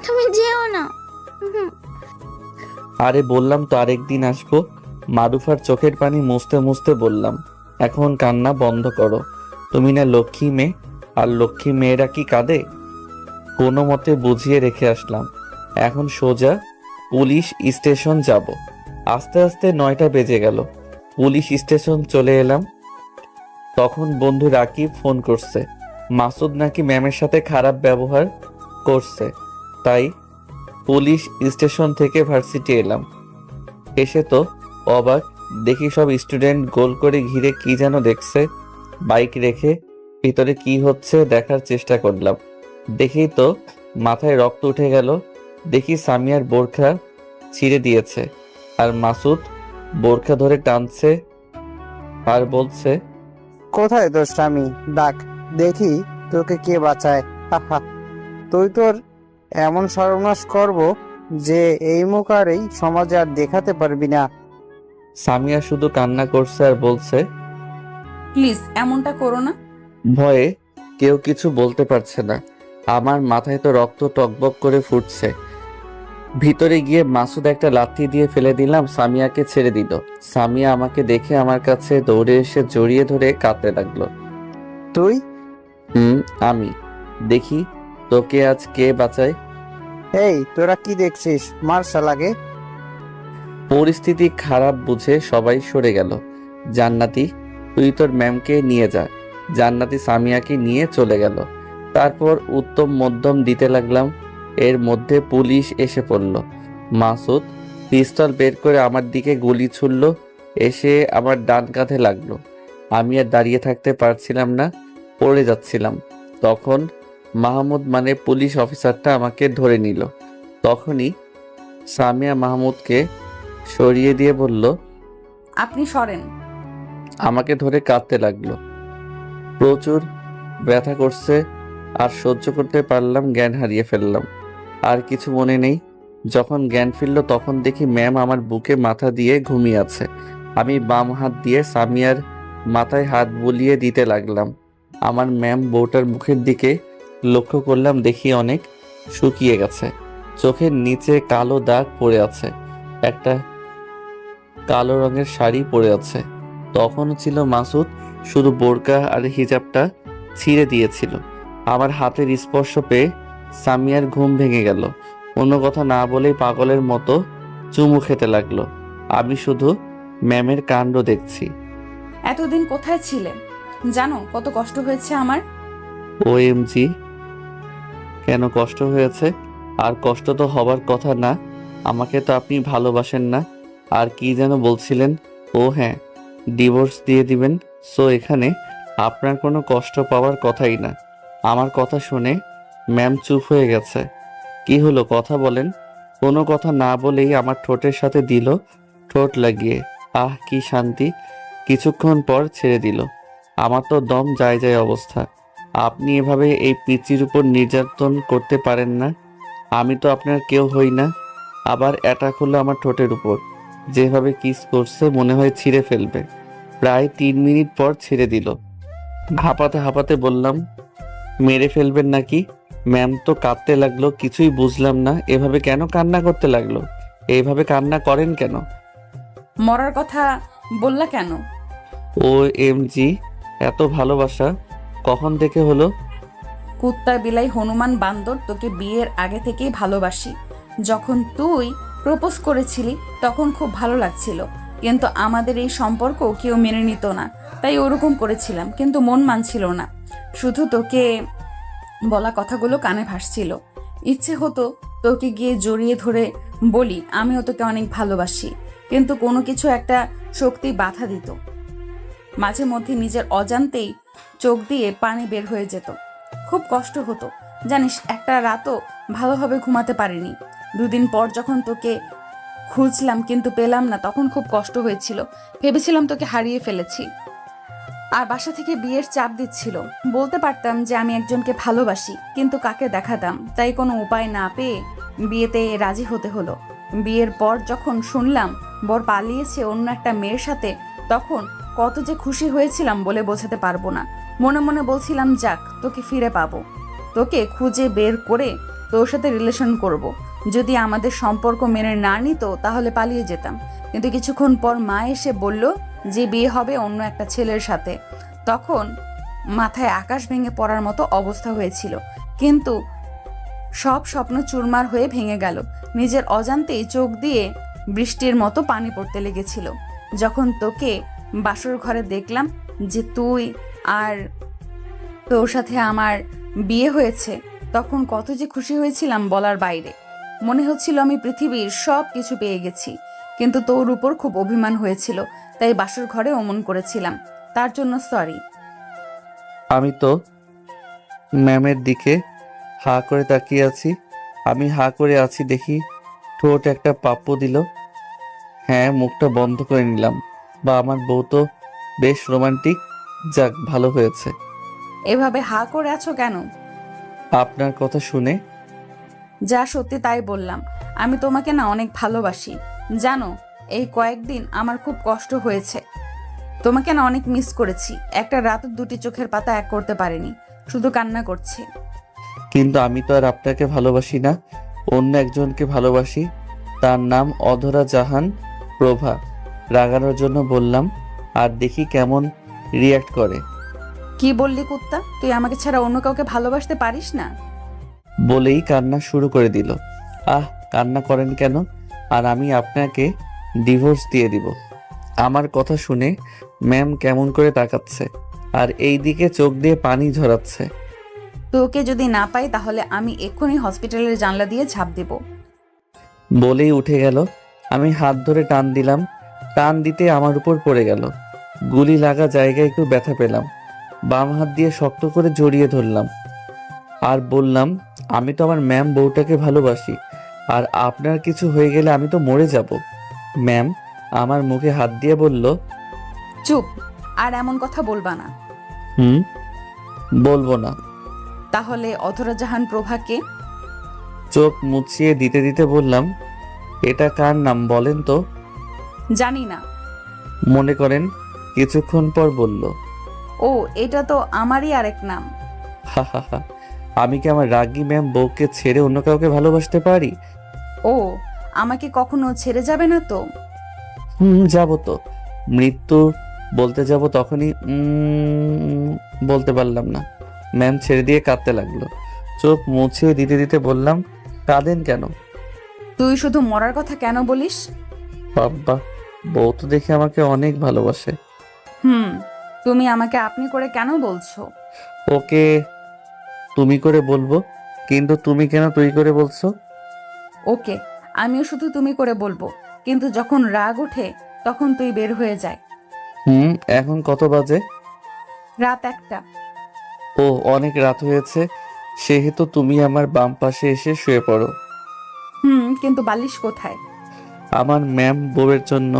তুমি যেও না। আরে বললাম তো আরেকদিন আসবো। মারুফার চোখের পানি মুছতে মুছতে বললাম, এখন কান্না বন্ধ করো। তুমি না লক্ষ্মী মেয়ে, আর লক্ষ্মী মেয়েরা কি কাঁদে? কোনো মতে বুঝিয়ে রেখে আসলাম। এখন সোজা পুলিশ স্টেশন যাব। আস্তে আস্তে 9টা বেজে গেল। পুলিশ স্টেশন চলে এলাম। তখন বন্ধু রাকিব ফোন করছে, মাসুদ নাকি ম্যামের সাথে খারাপ ব্যবহার করছে। তাই পুলিশ স্টেশন থেকে ভার্সিটি এলাম। এসে তো অবাক, দেখি সব স্টুডেন্ট গোল করে ঘিরে কি যেন দেখছে। বাইক রেখে ভিতরে কি হচ্ছে দেখার চেষ্টা করলাম। দেখেই তো মাথায় রক্ত উঠে গেল। দেখি সামিয়ার বোরখা ছিঁড়ে দিয়েছে আর মাসুদ বোরখা ধরে টানছে আর বলছে, কোথায় তোর স্বামী? ডাক, দেখি তোকে কে বাঁচায়। হাহা, তুই তোর এমন সর্বনাশ করব যে এই মুখ আর এই সমাজে আর দেখাতে পারবি না। সামিয়া শুধু কান্না করছে আর বলছে, প্লিজ এমনটা করো না। ভয়ে কেউ কিছু বলতে পারছে না। আমার মাথায় তো রক্ত টকবক করে ফুটছে। ভিতরে গিয়ে মাসুদ একটা লাথি দিয়ে ফেলে দিলাম, সামিয়াকে ছেড়ে দিল। সামিয়া আমাকে দেখে আমার কাছে দৌড়ে এসে জড়িয়ে ধরে কাঁদতে লাগলো। তুই? আমি। দেখি তোকে আজ কে বাঁচায়। এই তোরা কি দেখছিস? মার শালাকে। পরিস্থিতি খারাপ বুঝে সবাই সরে গেল। জান্নাতি, তুই তোর ম্যামকে নিয়ে যা। জান্নাতি সামিয়াকে নিয়ে চলে গেল। তারপর উত্তম মধ্যম দিতে লাগলাম। এর মধ্যে পুলিশ এসে পড়ল। মাসুদ পিস্তল বের করে আমার দিকে গুলি ছুড়ল, এসে আমার ডান কাঁধে লাগলো। আমি আর দাঁড়িয়ে থাকতে পারছিলাম না, পড়ে যাচ্ছিলাম। তখন মাহমুদ মানে পুলিশ অফিসারটা আমাকে ধরে নিল। তখনই সামিয়া মাহমুদকে সরিয়ে দিয়ে বলল, আপনি সরেন। আমাকে ধরে কাঁদতে লাগলো। প্রচুর ব্যথা করছে আর সহ্য করতে পারলাম, জ্ঞান হারিয়ে ফেললাম। আর কিছু মনে নেই। যখন জ্ঞান ফিরল তখন দেখি ম্যাম আমার বুকে মাথা দিয়ে ঘুমিয়ে আছে। আমি বাম হাত দিয়ে সামিয়ার মাথায় হাত বুলিয়ে দিতে লাগলাম। আমার ম্যাম বউটার মুখের দিকে লক্ষ্য করলাম, দেখি অনেক শুকিয়ে গেছে। চোখের নিচে কালো দাগ পড়ে আছে। একটা কালো রঙের শাড়ি পরে আছে। তখনও ছিল মাসুদ, শুধু বোরকা আর হিজাবটা ছিঁড়ে দিয়েছিল। আমার হাতের স্পর্শ পেয়ে সামিয়ার ঘুম ভেঙে গেল। কোনো কথা না বলেই পাগলের মতো চুমু খেতে লাগলো। আমি শুধু ম্যামের কাণ্ড দেখছি। এতদিন কোথায় ছিলে? জানো কত কষ্ট হয়েছে আমার? OMG, কেন কষ্ট হয়েছে? আর কষ্ট তো হবার কথা না। আমাকে তো আপনি ভালোবাসেন না। আর কি যেন বলছিলেন? ও হ্যাঁ, ডিভোর্স দিয়ে দিবেন। সো এখানে আপনার কোনো কষ্ট পাওয়ার কথাই না। আমার কথা শুনে ম্যাম চুপ হয়ে গেছে। কি হলো, কথা বলেন। কোনো কথা না বলেই আমার ঠোঁটের সাথে দিল ঠোঁট লাগিয়ে। আহ, কি শান্তি। কিছুক্ষণ পর ছেড়ে দিল। আমার তো দম যায় যায় অবস্থা। আপনি এভাবে এই পিচির উপর নির্যাতন করতে পারেন না। আমি তো আপনার কেউ হই না। আবার অ্যাটাক হলো আমার ঠোঁটের উপর। যেভাবে কিস করছে মনে হয় ছিঁড়ে ফেলবে। প্রায় 3 মিনিট পর ছেড়ে দিল। হাঁপাতে হাঁপাতে বললাম, মেরে ফেলবেন নাকি? ম্যাম তো কাঁদতে লাগলো। কিছুই বুঝলাম না। এভাবে কেন কান্না করতে লাগলো? এইভাবে কান্না করেন কেন? মরার কথা বললা কেন? OMG, এত ভালোবাসা কখন থেকে হলো? কুত্তা বিলাই হনুমান বান্দর, তোকে বিয়ের আগে থেকেই ভালোবাসি। যখন তুই প্রপোজ করেছিলি তখন খুব ভালো লাগছিল, কিন্তু আমাদের এই সম্পর্ক কেউ মেনে নিত না, তাই ওরকম করেছিলাম। কিন্তু মন মানছিল না। শুধু তোকে বলা কথাগুলো কানে ভাসছিল। ইচ্ছে হতো তোকে গিয়ে জড়িয়ে ধরে বলি আমিও তোকে অনেক ভালোবাসি, কিন্তু কোনো কিছু একটা শক্তি বাধা দিত। মাঝে মধ্যে নিজের অজান্তেই চোখ দিয়ে পানি বের হয়ে যেত। খুব কষ্ট হতো জানিস। একটা রাতও ভালোভাবে ঘুমাতে পারিনি। 2 দিন পর যখন তোকে খুঁজলাম কিন্তু পেলাম না, তখন খুব কষ্ট হয়েছিল। ভেবেছিলাম তোকে হারিয়ে ফেলেছি। আর বাসা থেকে বিয়ের চাপ দিচ্ছিল। বলতে পারতাম যে আমি একজনকে ভালোবাসি, কিন্তু কাকে দেখাতাম, তাই কোনো উপায় না পেয়ে বিয়েতে রাজি হতে হলো। বিয়ের পর যখন শুনলাম বর পালিয়েছে অন্য একটা মেয়ের সাথে, তখন কত যে খুশি হয়েছিলাম বলে বোঝাতে পারবো না। মনে মনে বলছিলাম, যাক তোকে ফিরে পাবো, তোকে খুঁজে বের করে তোর সাথে রিলেশন করব। যদি আমাদের সম্পর্ক মেনে না নিত তাহলে পালিয়ে যেতাম। কিন্তু কিছুক্ষণ পর মা এসে বলল যে বিয়ে হবে অন্য একটা ছেলের সাথে। তখন মাথায় আকাশ ভেঙে পড়ার মতো অবস্থা হয়েছিল, কিন্তু সব স্বপ্ন চুরমার হয়ে ভেঙে গেল। নিজের অজান্তেই চোখ দিয়ে বৃষ্টির মতো পানি পড়তে লেগেছিল। যখন তোকে বাসর ঘরে দেখলাম যে তুই আর তোর সাথে আমার বিয়ে হয়েছে, তখন কত যে খুশি হয়েছিলাম বলার বাইরে। মনে হচ্ছিল আমি পৃথিবীর সব কিছু পেয়ে গেছি। কিন্তু তোর উপর খুব অভিমান হয়েছিল, তাই বাসর ঘরে অমন করেছিলাম। তার জন্য সরি। আমি তো ম্যামের দিকে হা করে তাকিয়ে আছি। আমি হা করে আছি, দেখি ঠোঁট একটা পাপ্পু দিল। হ্যাঁ, মুখটা বন্ধ করে নিলাম। বা আমার বউ তো বেশ রোমান্টিক। যাক, ভালো হয়েছে। এভাবে হা করে আছো কেন? আপনার কথা শুনে। যা সত্যি তাই বললাম। আমি তোমাকে না অনেক ভালোবাসি। জানো, এই কয়েকদিন আমার খুব কষ্ট হয়েছে। তোমাকে না অনেক মিস করেছি। একটা রাত দুটি চোখের পাতা এক করতে পারিনি, শুধু কান্না করছি। কিন্তু আমি তো আর আপনাকে ভালোবাসি না, অন্য একজনকে ভালোবাসি। তার নাম অধরা জাহান প্রভা। রাগানোর জন্য বললাম, আর দেখি কেমন রিয়্যাক্ট করে। কি বললি কুত্তা? তুই আমাকে ছাড়া অন্য কাউকে ভালোবাসতে পারিস না? বলেই কান্না শুরু করে দিল। আহ, কান্না করেন কেন? আর আমি আপনাকে ডিভোর্স দিয়ে দিব। আমার কথা শুনে ম্যাম কেমন করে তাকাচ্ছে, আর এই দিকে চোখ দিয়ে পানি ঝরাচ্ছে। তোকে যদি না পাই তাহলে আমি এক্ষুনি হসপিটালের জানলা দিয়ে ঝাঁপ দেব। বলেই উঠে গেল। আমি হাত ধরে টান দিলাম। টান দিতে আমার উপর পড়ে গেল। গুলি লাগা জায়গায় একটু ব্যথা পেলাম। বাম হাত দিয়ে শক্ত করে জড়িয়ে ধরলাম আর বললাম, আমি তো আমার ম্যাম বউটাকে ভালোবাসি, আর আপনার কিছু হয়ে গেলে আমি তো মরে যাব। ম্যাম আমার মুখে হাত দিয়ে বলল, চুপ, আর এমন কথা বলবা না। বলবো না। তাহলে অধরা জাহান প্রভাকে? চোখ মুছিয়ে দিতে দিতে বললাম, এটা কার নাম বলেন তো? জানি না। মনে করেন কিছুক্ষণ পর বলল, ও, এটা তো আমারই আরেক নাম। হা হা হা। আমি কি আমার রাগী ম্যাম বউকে ছেড়ে অন্য কাউকে ভালোবাসতে পারি? ও, আমাকে কখনো ছেড়ে যাবে না তো? যাব তো। মৃত্যু বলতে যাব তখনই বলতে পারলাম না। ম্যাম ছেড়ে দিয়ে কাঁদতে লাগলো। চোখ মুছিয়ে দিতে দিতে বললাম, কাঁদেন কেন? তুই শুধু মরার কথা কেন বলিস? বাবা, বউ তো দেখে আমাকে অনেক ভালোবাসে। তুমি আমাকে আপনি করে কেন বলছো? ওকে তুমি করে বলবো, কিন্তু তুমি কেন তুই করে বলছো? ওকে, আমিও শুধু তুমি করে বলবো, কিন্তু যখন রাগ ওঠে তখন তুই বের হয়ে যায়। এখন কত বাজে? রাত 1টা। ও, অনেক রাত হয়েছে। সেহেতু তুমি আমার বাম পাশে এসে শুয়ে পড়ো। কিন্তু বালিশ কোথায়? আমার ম্যাম বউয়ের জন্য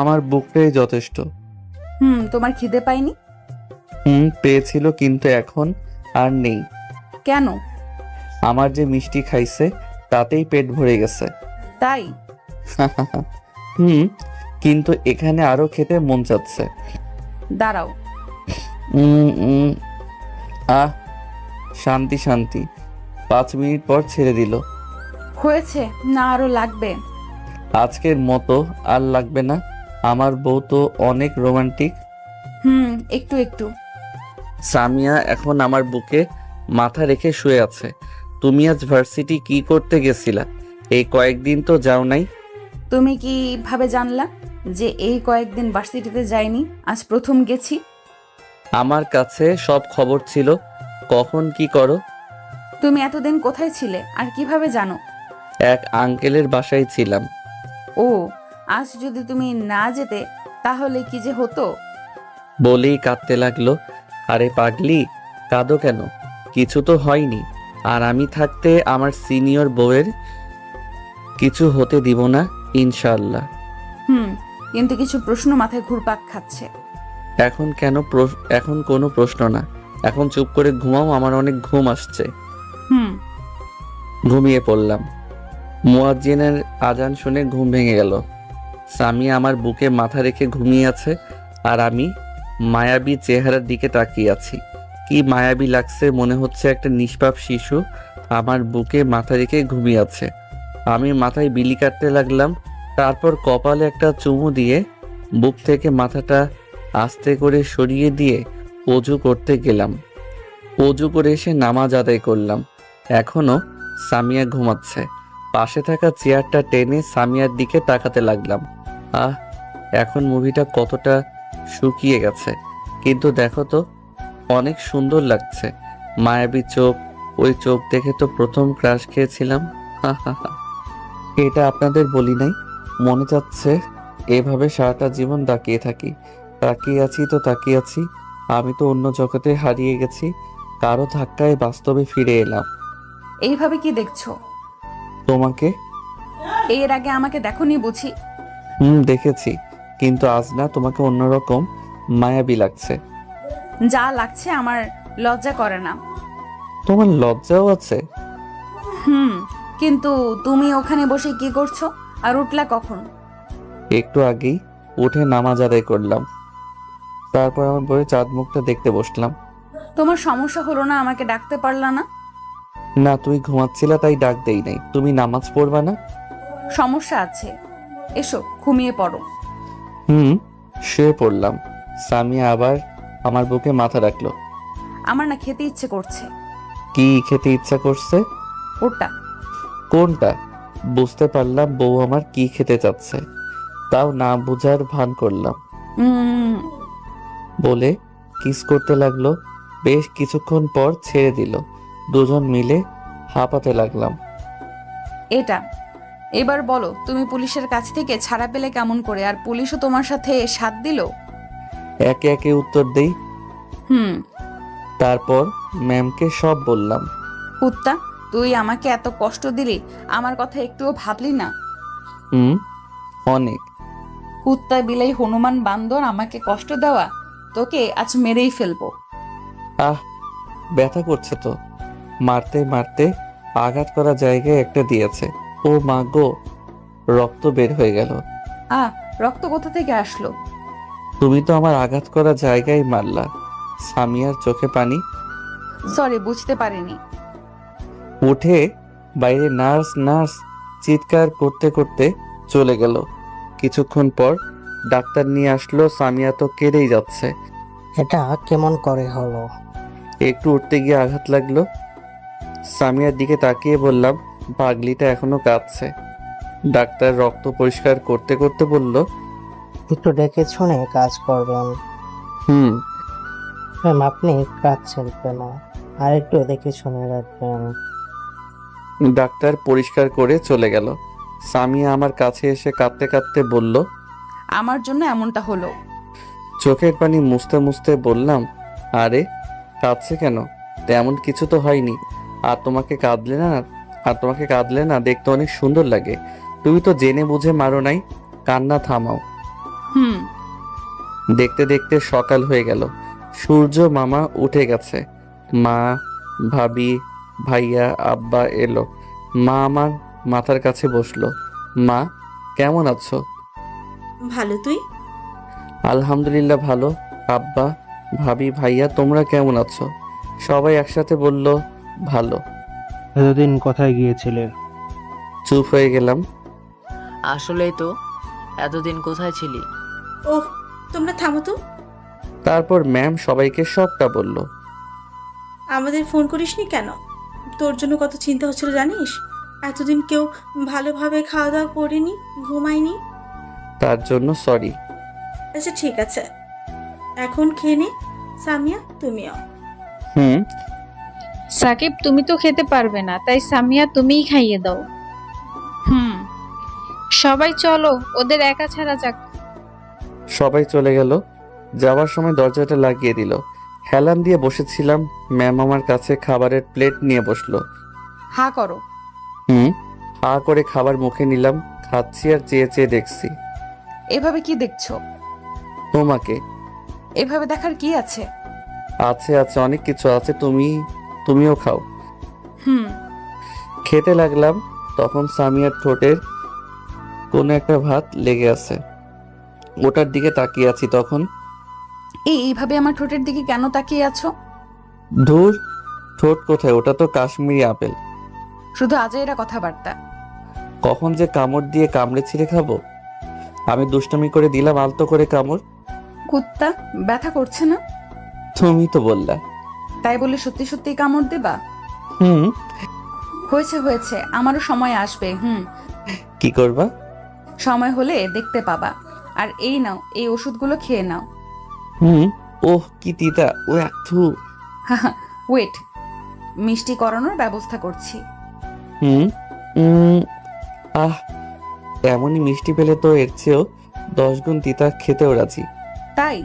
আমার বুকটাই যথেষ্ট। তোমার খিদে পাইনি? পেয়েছিল, কিন্তু এখন আর নেই। কেন? আমার যে মিষ্টি খাইছে তাতেই পেট ভরে গেছে। তাই? কিন্তু এখানে আরো খেতে মন চাচ্ছে। দাঁড়াও। শান্তি শান্তি। 5 মিনিট পর ছেড়ে দিল। হয়েছে না, আরো লাগবে? আজকের মতো আর লাগবে না। আমার বউ তো অনেক রোমান্টিক। একটু একটু। সামিয়া এখন আমার বুকে মাথা রেখে শুয়ে আছে। তুমি আজ ভার্সিটি কি করতে গেছিলা? এই কয়েকদিন তো যাও নাই। তুমি কিভাবে জানলা যে এই কয়েকদিন ভার্সিটিতে যাইনি? আজ প্রথম গেছি। আমার কাছে সব খবর ছিল। কখন কি করো? তুমি এতদিন কোথায় ছিলে আর কিভাবে জানো? এক আঙ্কেলের বাসায় ছিলাম। ও, আজ যদি তুমি না যেতে তাহলে কি যে হতো? বলেই কাঁদতে লাগলো। আরে পাগলি, কাঁদো কেন? কিছু তো হয়নি। আর আমি থাকতে আমার সিনিয়র বউয়ের কিছু হতে দিব না, ইনশাআল্লাহ। কিন্তু কিছু প্রশ্ন মাথায় ঘুরপাক খাচ্ছে। এখন কোনো প্রশ্ন না। এখন চুপ করে ঘুমাও, আমার অনেক ঘুম আসছে। ঘুমিয়ে পড়লাম। মুয়াজ্জিনের আজান শুনে ঘুম ভেঙে গেল। সামিয়া আমার বুকে মাথা রেখে ঘুমিয়ে আছে, আর আমি মায়াবী চেহারার দিকে তাকিয়ে আছি। কি মায়াবী লাগছে, মনে হচ্ছে একটা নিষ্পাপ শিশু আমার বুকে মাথা রেখে ঘুমিয়ে আছে। আমি মাথায় বিলি কাটতে লাগলাম, তারপর কপালে একটা চুমু দিয়ে বুক থেকে মাথাটা আস্তে করে সরিয়ে দিয়ে অজু করতে গেলাম। অজু করে এসে নামাজ আদায় করলাম। এখনো সামিয়া ঘুমাচ্ছে। পাশে থাকা চেয়ারটা টেনে সামিয়ার দিকে তাকাতে লাগলাম। এখন মুভিটা কতটা শুকিয়ে গেছে, কিন্তু দেখো তো অনেক সুন্দর লাগছে। মায়াবী চোখ, ওই চোখ দেখে তো প্রথম ক্রাশ খেয়েছিলাম। এটা আপনাদের বলি নাই? মনে যাচ্ছে এভাবে সারাটা জীবন তাকিয়ে থাকি। তাকিয়ে আছি তো তাকিয়ে আছি। আমি তো অন্য জগতে হারিয়ে গেছি, কারো ধাক্কায় বাস্তবে ফিরে এলাম। এইভাবে কি দেখছো? তোমাকে। এর আগে আমাকে দেখোনি বুঝি? দেখেছি, কিন্তু আজ না তোমাকে অন্যরকম মায়াবী লাগছে। যা লাগছে আমার লজ্জা করে না। তোমার লজ্জাও আছে? কিন্তু তুমি ওখানে বসে কি করছো আর উঠলা কখন? একটু আগেই উঠে নামাজ আদায় করলাম, তারপর আমার বইয়ে চাঁদ মুখটা দেখতে বসলাম। তোমার সমস্যা হলো না আমাকে ডাকতে পারলা না? না, তুমি ঘুমাচ্ছিলা তাই ডাক দেই নাই। তুমি নামাজ পড়বা না? সমস্যা আছে, এসো ঘুমিয়ে পড়ো। শুয়ে পড়লাম। সামিয়া আবার আমার বুকে মাথা রাখলো। আমার না খেতে ইচ্ছে করছে। কি খেতে ইচ্ছা করছে? ওটা। কোনটা? বুঝতে পারলাম বউ আমার কি খেতে চাচ্ছে, তাও না বুঝার ভান করলাম। বলে কিস করতে লাগলো। বেশ কিছুক্ষণ পর ছেড়ে দিল। দুজন মিলে হাঁপাতে লাগলাম। এটা। এবার বলো, তুমি পুলিশের কাছ থেকে ছাড়া পেলে কেমন করে, আর পুলিশও তোমার সাথে সাথ দিল? একে একে উত্তর দেই। তারপর ম্যামকে সব বললাম। কুত্তা, তুই আমাকে এত কষ্ট দিলি, আমার কথা একটুও ভাবলি না? অনেক। কুত্তা, বিলাই, হনুমান, বান্দর, আমাকে কষ্ট দেওয়া, তোকে আজ মেরেই ফেলবো। ব্যথা করছে তো। মারতে মারতে আঘাত করা জায়গায় একটা দিয়েছে। ও মা গো, রক্ত বের হয়ে গেল। রক্ত কোথা থেকে আসলো? তুমি তো আমার আঘাত করা জায়গায় মারলা। সামিয়ার চোখে পানি। সরি, বুঝতে পারিনি। উঠে বাইরে নার্স নার্স চিৎকার করতে করতে চলে গেল। কিছুক্ষণ পর ডাক্তার নিয়ে আসলো। সামিয়া তো কেঁদেই যাচ্ছে। এটা কেমন করে হলো? একটু উঠতে গিয়ে আঘাত লাগলো। সামিয়ার দিকে তাকিয়ে বললাম, পাগলিটা এখনো কাঁদছে। ডাক্তার রক্ত পরিষ্কার করতে করতে বলল, একটু দেখে শুনে কাজ করবেন। ম্যাম, আপনি কাঁদছেন কেন? আর একটু দেখে শুনে রাখবেন। ডাক্তার পরিষ্কার করে চলে গেল। সামিয়া আমার কাছে এসে কাঁদতে কাঁদতে বলল, আমার জন্য এমনটা হলো। চোখের পানি মুছতে মুছতে বললাম, আরে কাঁদছে কেন? তেমন কিছু তো হয়নি। আর তোমাকে কাঁদলে না দেখতে অনেক সুন্দর লাগে। তুমি তো জেনে বুঝে মারো নাই, কান্না থামাও। দেখতে দেখতে সকাল হয়ে গেল। সূর্য মামা উঠে গেছে। মা, ভাবি, ভাইয়া, আব্বা এলো। মা আমার মাথার কাছে বসলো। মা, কেমন আছো? ভালো, তুই? আলহামদুলিল্লাহ ভালো। আব্বা, ভাবি, ভাইয়া, তোমরা কেমন আছো? সবাই একসাথে বলল, ভালো। এতদিন কোথায় গিয়েছিলে? চুপ হয়ে গেলাম। আসলেই তো, এতদিন কোথায় ছিলি? ওহ, তোমরা থামো তো। তারপর ম্যাম সবাইকে সবটা বলল। আমাদের ফোন করিসনি কেন? তোর জন্য কত চিন্তা হচ্ছিল জানিস? এতদিন কেউ ভালোভাবে খাওয়া দাওয়া করেনি, ঘুমায়নি। তার জন্য সরি। আচ্ছা ঠিক আছে, এখন খেয়ে নে। সামিয়া, তুমিও। সাকিব, তুমি তো খেতে পারবে না, তাই সামিয়া তুমিই খাইয়ে দাও। সবাই চলো, ওদের একা ছাড়া যাক। সবাই চলে গেল। যাওয়ার সময় দরজাটা লাগিয়ে দিল। হেলান দিয়ে বসেছিলাম। ম্যাম আমার কাছে খাবারের প্লেট নিয়ে বসলো। হা করো। হা করে খাবার মুখে নিলাম। খাচ্ছি আর চেয়ে চেয়ে দেখছি। এভাবে কি দেখছো? তোমাকে। এভাবে দেখার কি আছে? আছে আছে, অনেক কিছু আছে। তুমিও খাও। খেতে লাগলাম। তখন সামিয়ার ঠোঁটের কোনো একটা ভাত লেগে আছে। ওটার দিকে তাকিয়ে আছি। তখন এইভাবে আমার ঠোঁটের দিকে কেন তাকিয়ে আছো? ধুর, ঠোঁট কোথায়? ওটা তো কাশ্মীরি আপেল। শুধু আজাইরা কথাবার্তা। কখন যে কামড় দিয়ে কামড়ে ছিঁড়ে খাবো। আমি দুষ্টুমি করে দিলাম আলতো করে কামড়। কুত্তা, ব্যথা করছে না? তুমি তো বললা। তাই বলে সত্যি সত্যি কামড় দেবা? হয়েছে হয়েছে, আমারও সময় আসবে। কি করবা? সময় হলে দেখতে পাবা। আর এই নাও, এই ওষুধগুলো খেয়ে নাও। ওহ কি তিতা। ও একটু ওয়েট, মিষ্টি করানোর ব্যবস্থা করছি। এমনই মিষ্টি পেলে তো এর চেয়েও 10 গুণ তিতা খেতেও রাজি। তাই?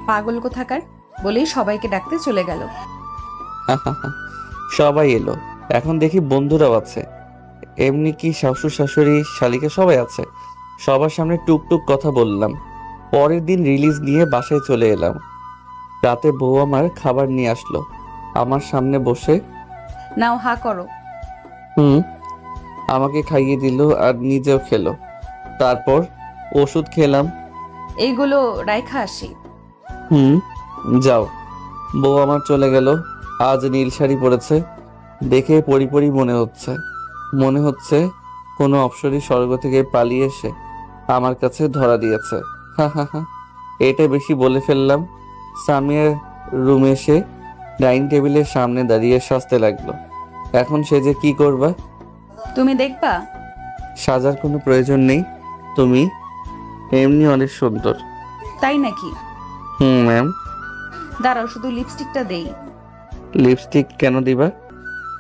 পাগল কোথাকার, বলেই সবাইকে ডাকতে চলে গেল। সবাই এলো। এখন দেখি বন্ধুরাও আছে। এমনি কি শ্বশুর শাশুড়ি শালিকা সবাই আছে। সবার সামনে টুকটুক কথা বললাম। পরের দিন রিলিজ নিয়ে বাসায় চলে এলাম। রাতে বউ আমার খাবার নিয়ে আসলো, আমার সামনে বসে নাও হা করো। আমাকে খাইয়ে দিল আর নিজেও খেলো। তারপর ওষুধ খেলাম। এইগুলো রাইখা আসি। যাও। বউ আমার চলে গেল। আজ নীল শাড়ি পরেছে, দেখে পরি মনে হচ্ছে। মনে হচ্ছে কোনো অপ্সরী স্বর্গ থেকে পালিয়ে এসে আমার কাছে ধরা দিয়েছে। হা হা হা, এটা বেশি বলে ফেললাম। সামিয়ার রুমে এসে ডাইনিং টেবিলের সামনে দাঁড়িয়ে সাজতে লাগলো। এখন সে যে কি করবা? তুমি দেখবা? সাজার কোনো প্রয়োজন নেই, তুমি এমনি অনেক সুন্দর। তাই নাকি? ম্যাম। দাঁড়াও, শুধু লিপস্টিকটা দেই। লিপস্টিক কেন দিবা?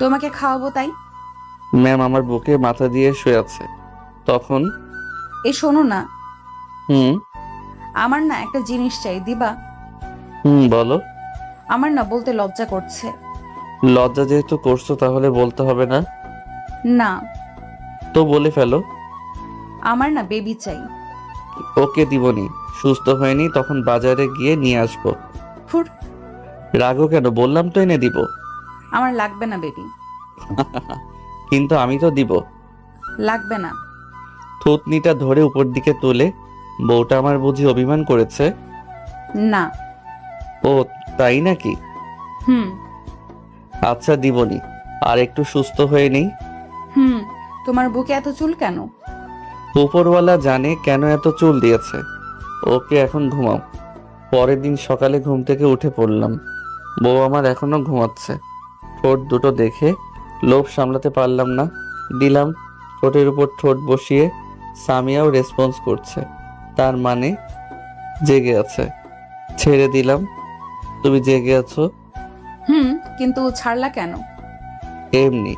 তোমাকে খাওয়াবো তাই। ম্যাম আমার বুকে মাথা দিয়ে শুয়ে আছে। তখন এই শোনো না, হুম আমার না একটা জিনিস চাই, দিবা? বলো। আমার না বলতে লজ্জা করছে। লজ্জা যেহেতু করছো তাহলে বলতে হবে না? না, তো বলে ফেলো। আমার না বেবি চাই। ওকে দিবনি, সুস্থ হয়নি তখন বাজারে গিয়ে নিয়ে আসবো। ফুর। রাগো কেন? বললাম তো এনে দিব। আমার লাগবে না বেবি। কিন্তু আমি তো দিব। লাগবে না। থুতনিটা ধরে উপর দিকে তুলে, বউটা আমার বুঝি অভিমান করেছে? না। ও তাই নাকি? হুম আচ্ছা দিবনি, আর একটু সুস্থ হয়ে নেই। তোমার বুকে এত চুল কেন? উপরওয়ালা জানে কেন এত চুল দিয়েছে। ওকে এখন ঘুমাও। পরের দিন সকালে ঘুম থেকে উঠে পড়লাম, বউ আমার এখনো ঘুমাচ্ছে। ঠোঁট দুটো দেখে লোভ সামলাতে পারলাম না, দিলাম। ঠোঁটের উপর ঠোঁট বসিয়ে সামিয়াও রেসপন্স করছে, তার মানে জেগে আছে। ছেড়ে দিলাম। তুমি জেগে আছো? কিন্তু ছাড়লা কেন? এমনি।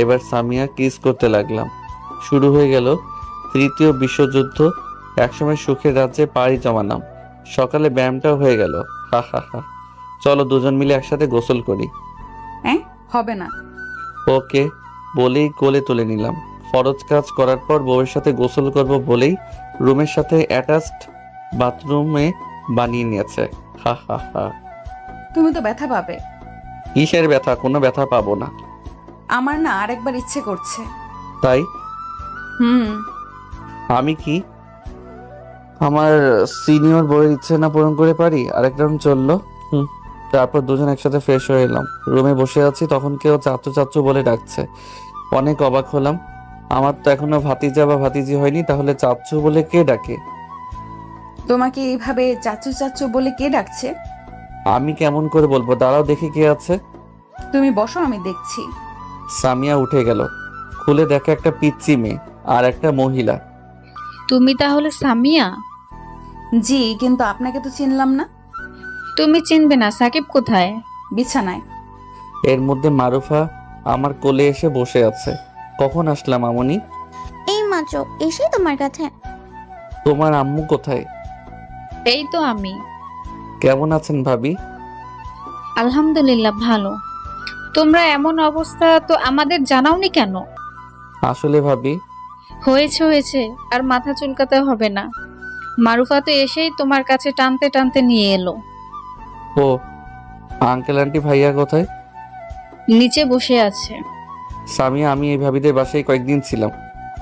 এবার সামিয়া কিস করতে লাগলাম। শুরু হয়ে গেল তৃতীয় বিশ্বযুদ্ধ। একসময় সুখের রাজ্যে পাড়ি জমালাম। সকালে ব্যায়ামটাও হয়ে গেল। হা হা হা। চলো দুজন মিলে একসাথে গোসল করি। হবে না। ওকে বলেই কোলে তুলে নিলাম। ফরজ কাজ করার পর বউয়ের সাথে গোসল করব বলেই রুমের সাথে অ্যাটাচড বাথরুমে বানিয়ে নিয়েছে। হা হা হা। তুমি তো ব্যথা পাবে। কিসের ব্যথা? কোনো ব্যথা পাবো না। আমার না আরেকবার ইচ্ছে করছে। তাই? হুম আমি কি আমার সিনিয়র বউয়ের ইচ্ছে না পূরণ করে পারি? আরেক রাউন্ড চললো। তারপর দুজন একসাথে ফ্রেশ হয়ে এলাম। রুমে বসে আছি, তখন কেউ চাচ্চু চাচ্চু বলে ডাকছে। অনেক অবাক হলাম। আমার তো এখনো ভাতিজা বা ভাতিজি হয়নি, তাহলে চাচ্চু বলে কে ডাকে? তোমাকে এইভাবে চাচু চাচু বলে কে ডাকছে? আমি কেমন করে বলবো? দাঁড়াও দেখি কে আছে। তুমি বসো, আমি দেখছি। সামিয়া উঠে গেল। খুলে দেখে একটা পিচ্চি মেয়ে আর একটা মহিলা। তুমি তাহলে সামিয়া? জি, কিন্তু আপনাকে তো চিনলাম না। তুমি চিনবে না? সাকিব কোথায়? বিছানায়। এর মধ্যে মারুফা আমার কোলে এসে বসে আছে। কখন আসলাম আমনি? এই মাত্র এসে তোমার কাছে। তোমার আম্মু কোথায়? এই তো আমি। কেমন আছেন ভাবি? আলহামদুলিল্লাহ ভালো। তোমরা এমন অবস্থা তো আমাদের জানাওনি কেন? আসলে ভাবি হয়েছে আর মাথা চুলকাতে হবে না। মারুফা তো এসেই তোমার কাছে টানতে টানতে নিয়ে এলো। ও আঙ্কেল আন্টি ভাইয়া কোথায়? নিচে বসে আছে। সামিয়া আমি এই ভাবিদের বাসায় কয়েকদিন ছিলাম।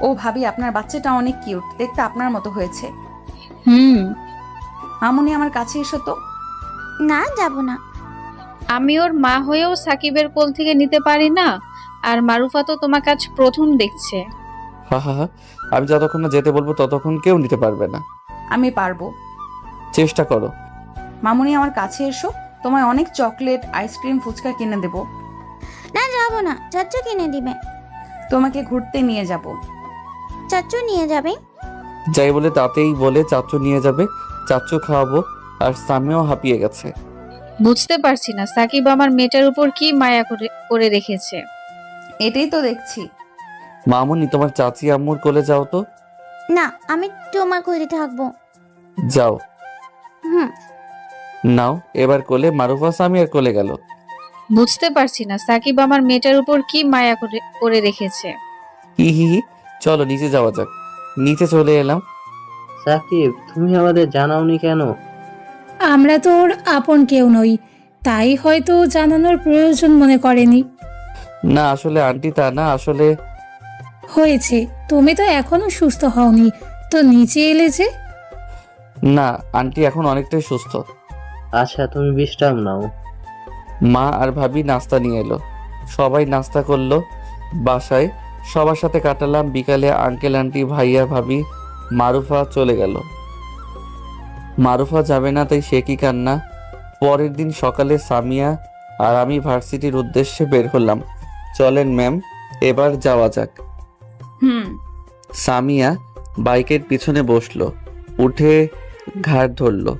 ও ভাবি, আপনার বাচ্চাটা অনেক কিউট, দেখতে আপনার মতো হয়েছে। আমনি আমার কাছে এসো তো। না, যাব না। আমি ওর মা হয়েও সাকিবের কোল থেকে নিতে পারি না, আর মারুফা তো তোমার কাছে প্রথম দেখছে। হা হা হা। আমি যতক্ষণ না যেতে বলবো ততক্ষণ কেউ নিতে পারবে না। আমি পারবো। চেষ্টা করো। মামুনি আমার কাছে এসো, তোমায় অনেক চকলেট, আইসক্রিম, ফুচকা কিনে দেব। না, যাব না। চাচু কিনে দিবে। তোমাকে ঘুরতে নিয়ে যাব। চাচু নিয়ে যাবে। যাই বলে তাতেই বলে চাচু নিয়ে যাবে, চাচু খাওয়াবো। আর সামিয়াও হাঁপিয়ে গেছে। বুঝতে পারছি না সাকিব আমার মেয়েটার উপর কি মায়া করে রেখেছে। এটাই তো দেখছি। মামুনি তোমার চাচি আম্মুর কোলে যাও তো। না, আমি তোমার কোলে থাকবো। যাও। হুম। নাও এবার কোলে। মারুফা সামিয়ার কোলে গেল। বুঝতে পারছি না সাকিব আমার মেয়েটার উপর কি মায়া করে করে রেখেছে। হি হি হি, চলো নিচে যাওয়া যাক। নিচে চলে এলাম। সাকিব, তুমি আমাদের জানাওনি কেন? আমরা তো ওর আপন কেউ নই, তাই হয়তো জানানোর প্রয়োজন মনে করেনি। না আসলে আন্টি তা না, আসলে হয়েছে, তুমি তো এখনো সুস্থ হওনি, তো নিচে এলে যে। না আন্টি এখন অনেকটাই সুস্থ। আচ্ছা, তুমি বিশ্রাম নাও। মা আর ভাবি নাস্তা নিয়ে এলো, সবাই নাস্তা করলো। বাসায় সবার সাথে কাটালাম বিকালে। আঙ্কেল আন্টি ভাইয়া ভাবি মারুফা চলে গেল। মারুফা যাবে না তাই সে কি কান্না। পরের দিন সকালে সামিয়া আর আমি ভার্সিটির উদ্দেশ্যে বের হলাম। চলেন ম্যাম, এবার যাওয়া যাক। হুম। সামিয়া বাইকের পিছনে বসলো, উঠে ঘাড় ধরলো।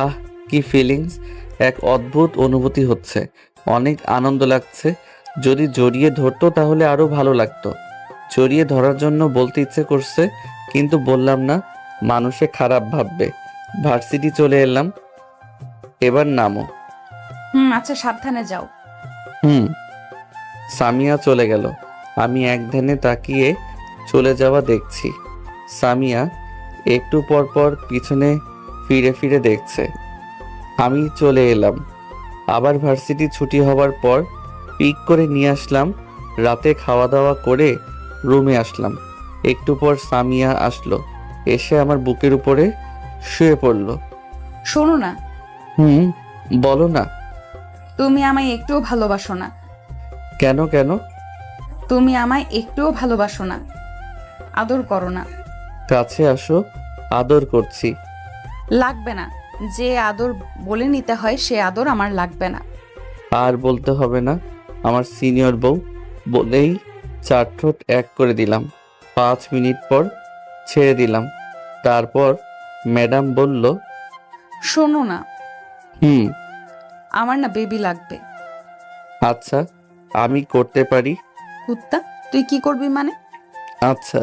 আহ কি ফিলিংস, এক অদ্ভুত অনুভূতি হচ্ছে, অনেক আনন্দ লাগছে। যদি জড়িয়ে ধরতো তাহলে আরো ভালো লাগতো। জড়িয়ে ধরার জন্য বলতে ইচ্ছে করছে, কিন্তু বললাম না, মানুষে খারাপ ভাববে। ভার্সিটি চলে এলাম, এবার নামো। আচ্ছা সাবধানে যাও। সামিয়া চলে গেল। আমি এক ধ্যানে তাকিয়ে চলে যাওয়া দেখছি। সামিয়া একটু পর পর পিছনে ফিরে ফিরে দেখছে। আমি চলে এলাম। আবার ভার্সিটি ছুটি হওয়ার পর পিক করে নিয়ে আসলাম। রাতে খাওয়া দাওয়া করে রুমে আসলাম। একটু পর সামিয়া আসলো, এসে আমার বুকের উপরে শুয়ে পড়লো। শোনো না, বলো না। তুমি আমায় একটুও ভালোবাসো না। কেন কেন? তুমি আমায় একটুও ভালোবাসো না, আদর করো না। কাছে আসো, আদর করছি। লাগবে না, যে আদর বলে নিতে হয় সে আদর আমার লাগবে না। আর বলতে হবে না, আমার সিনিয়র বউ বলেই 4 ঠোঁট এক করে দিলাম। 5 মিনিট পর ছেড়ে দিলাম। তারপর ম্যাডাম বলল, শোনো না, হুম আমার না বেবি লাগবে। আচ্ছা আমি করতে পারি। কুত্তা, তুই কি করবি মানে? আচ্ছা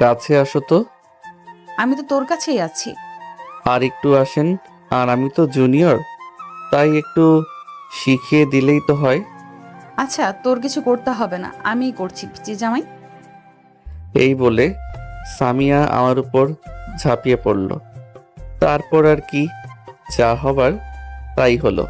কাছে আসো তো। আমি তো তোর কাছেই আছি। আর একটু আসেন, আর আমি তো জুনিয়র, তাই একটু শিখিয়ে দিলেই তো হয়। আচ্ছা তোর কিছু করতে হবে না, আমিই করছি পিচি জামাই। এই বলে সামিয়া আমার উপর ঝাঁপিয়ে পড়ল। তারপর আর কি, যা হবার তাই হলো।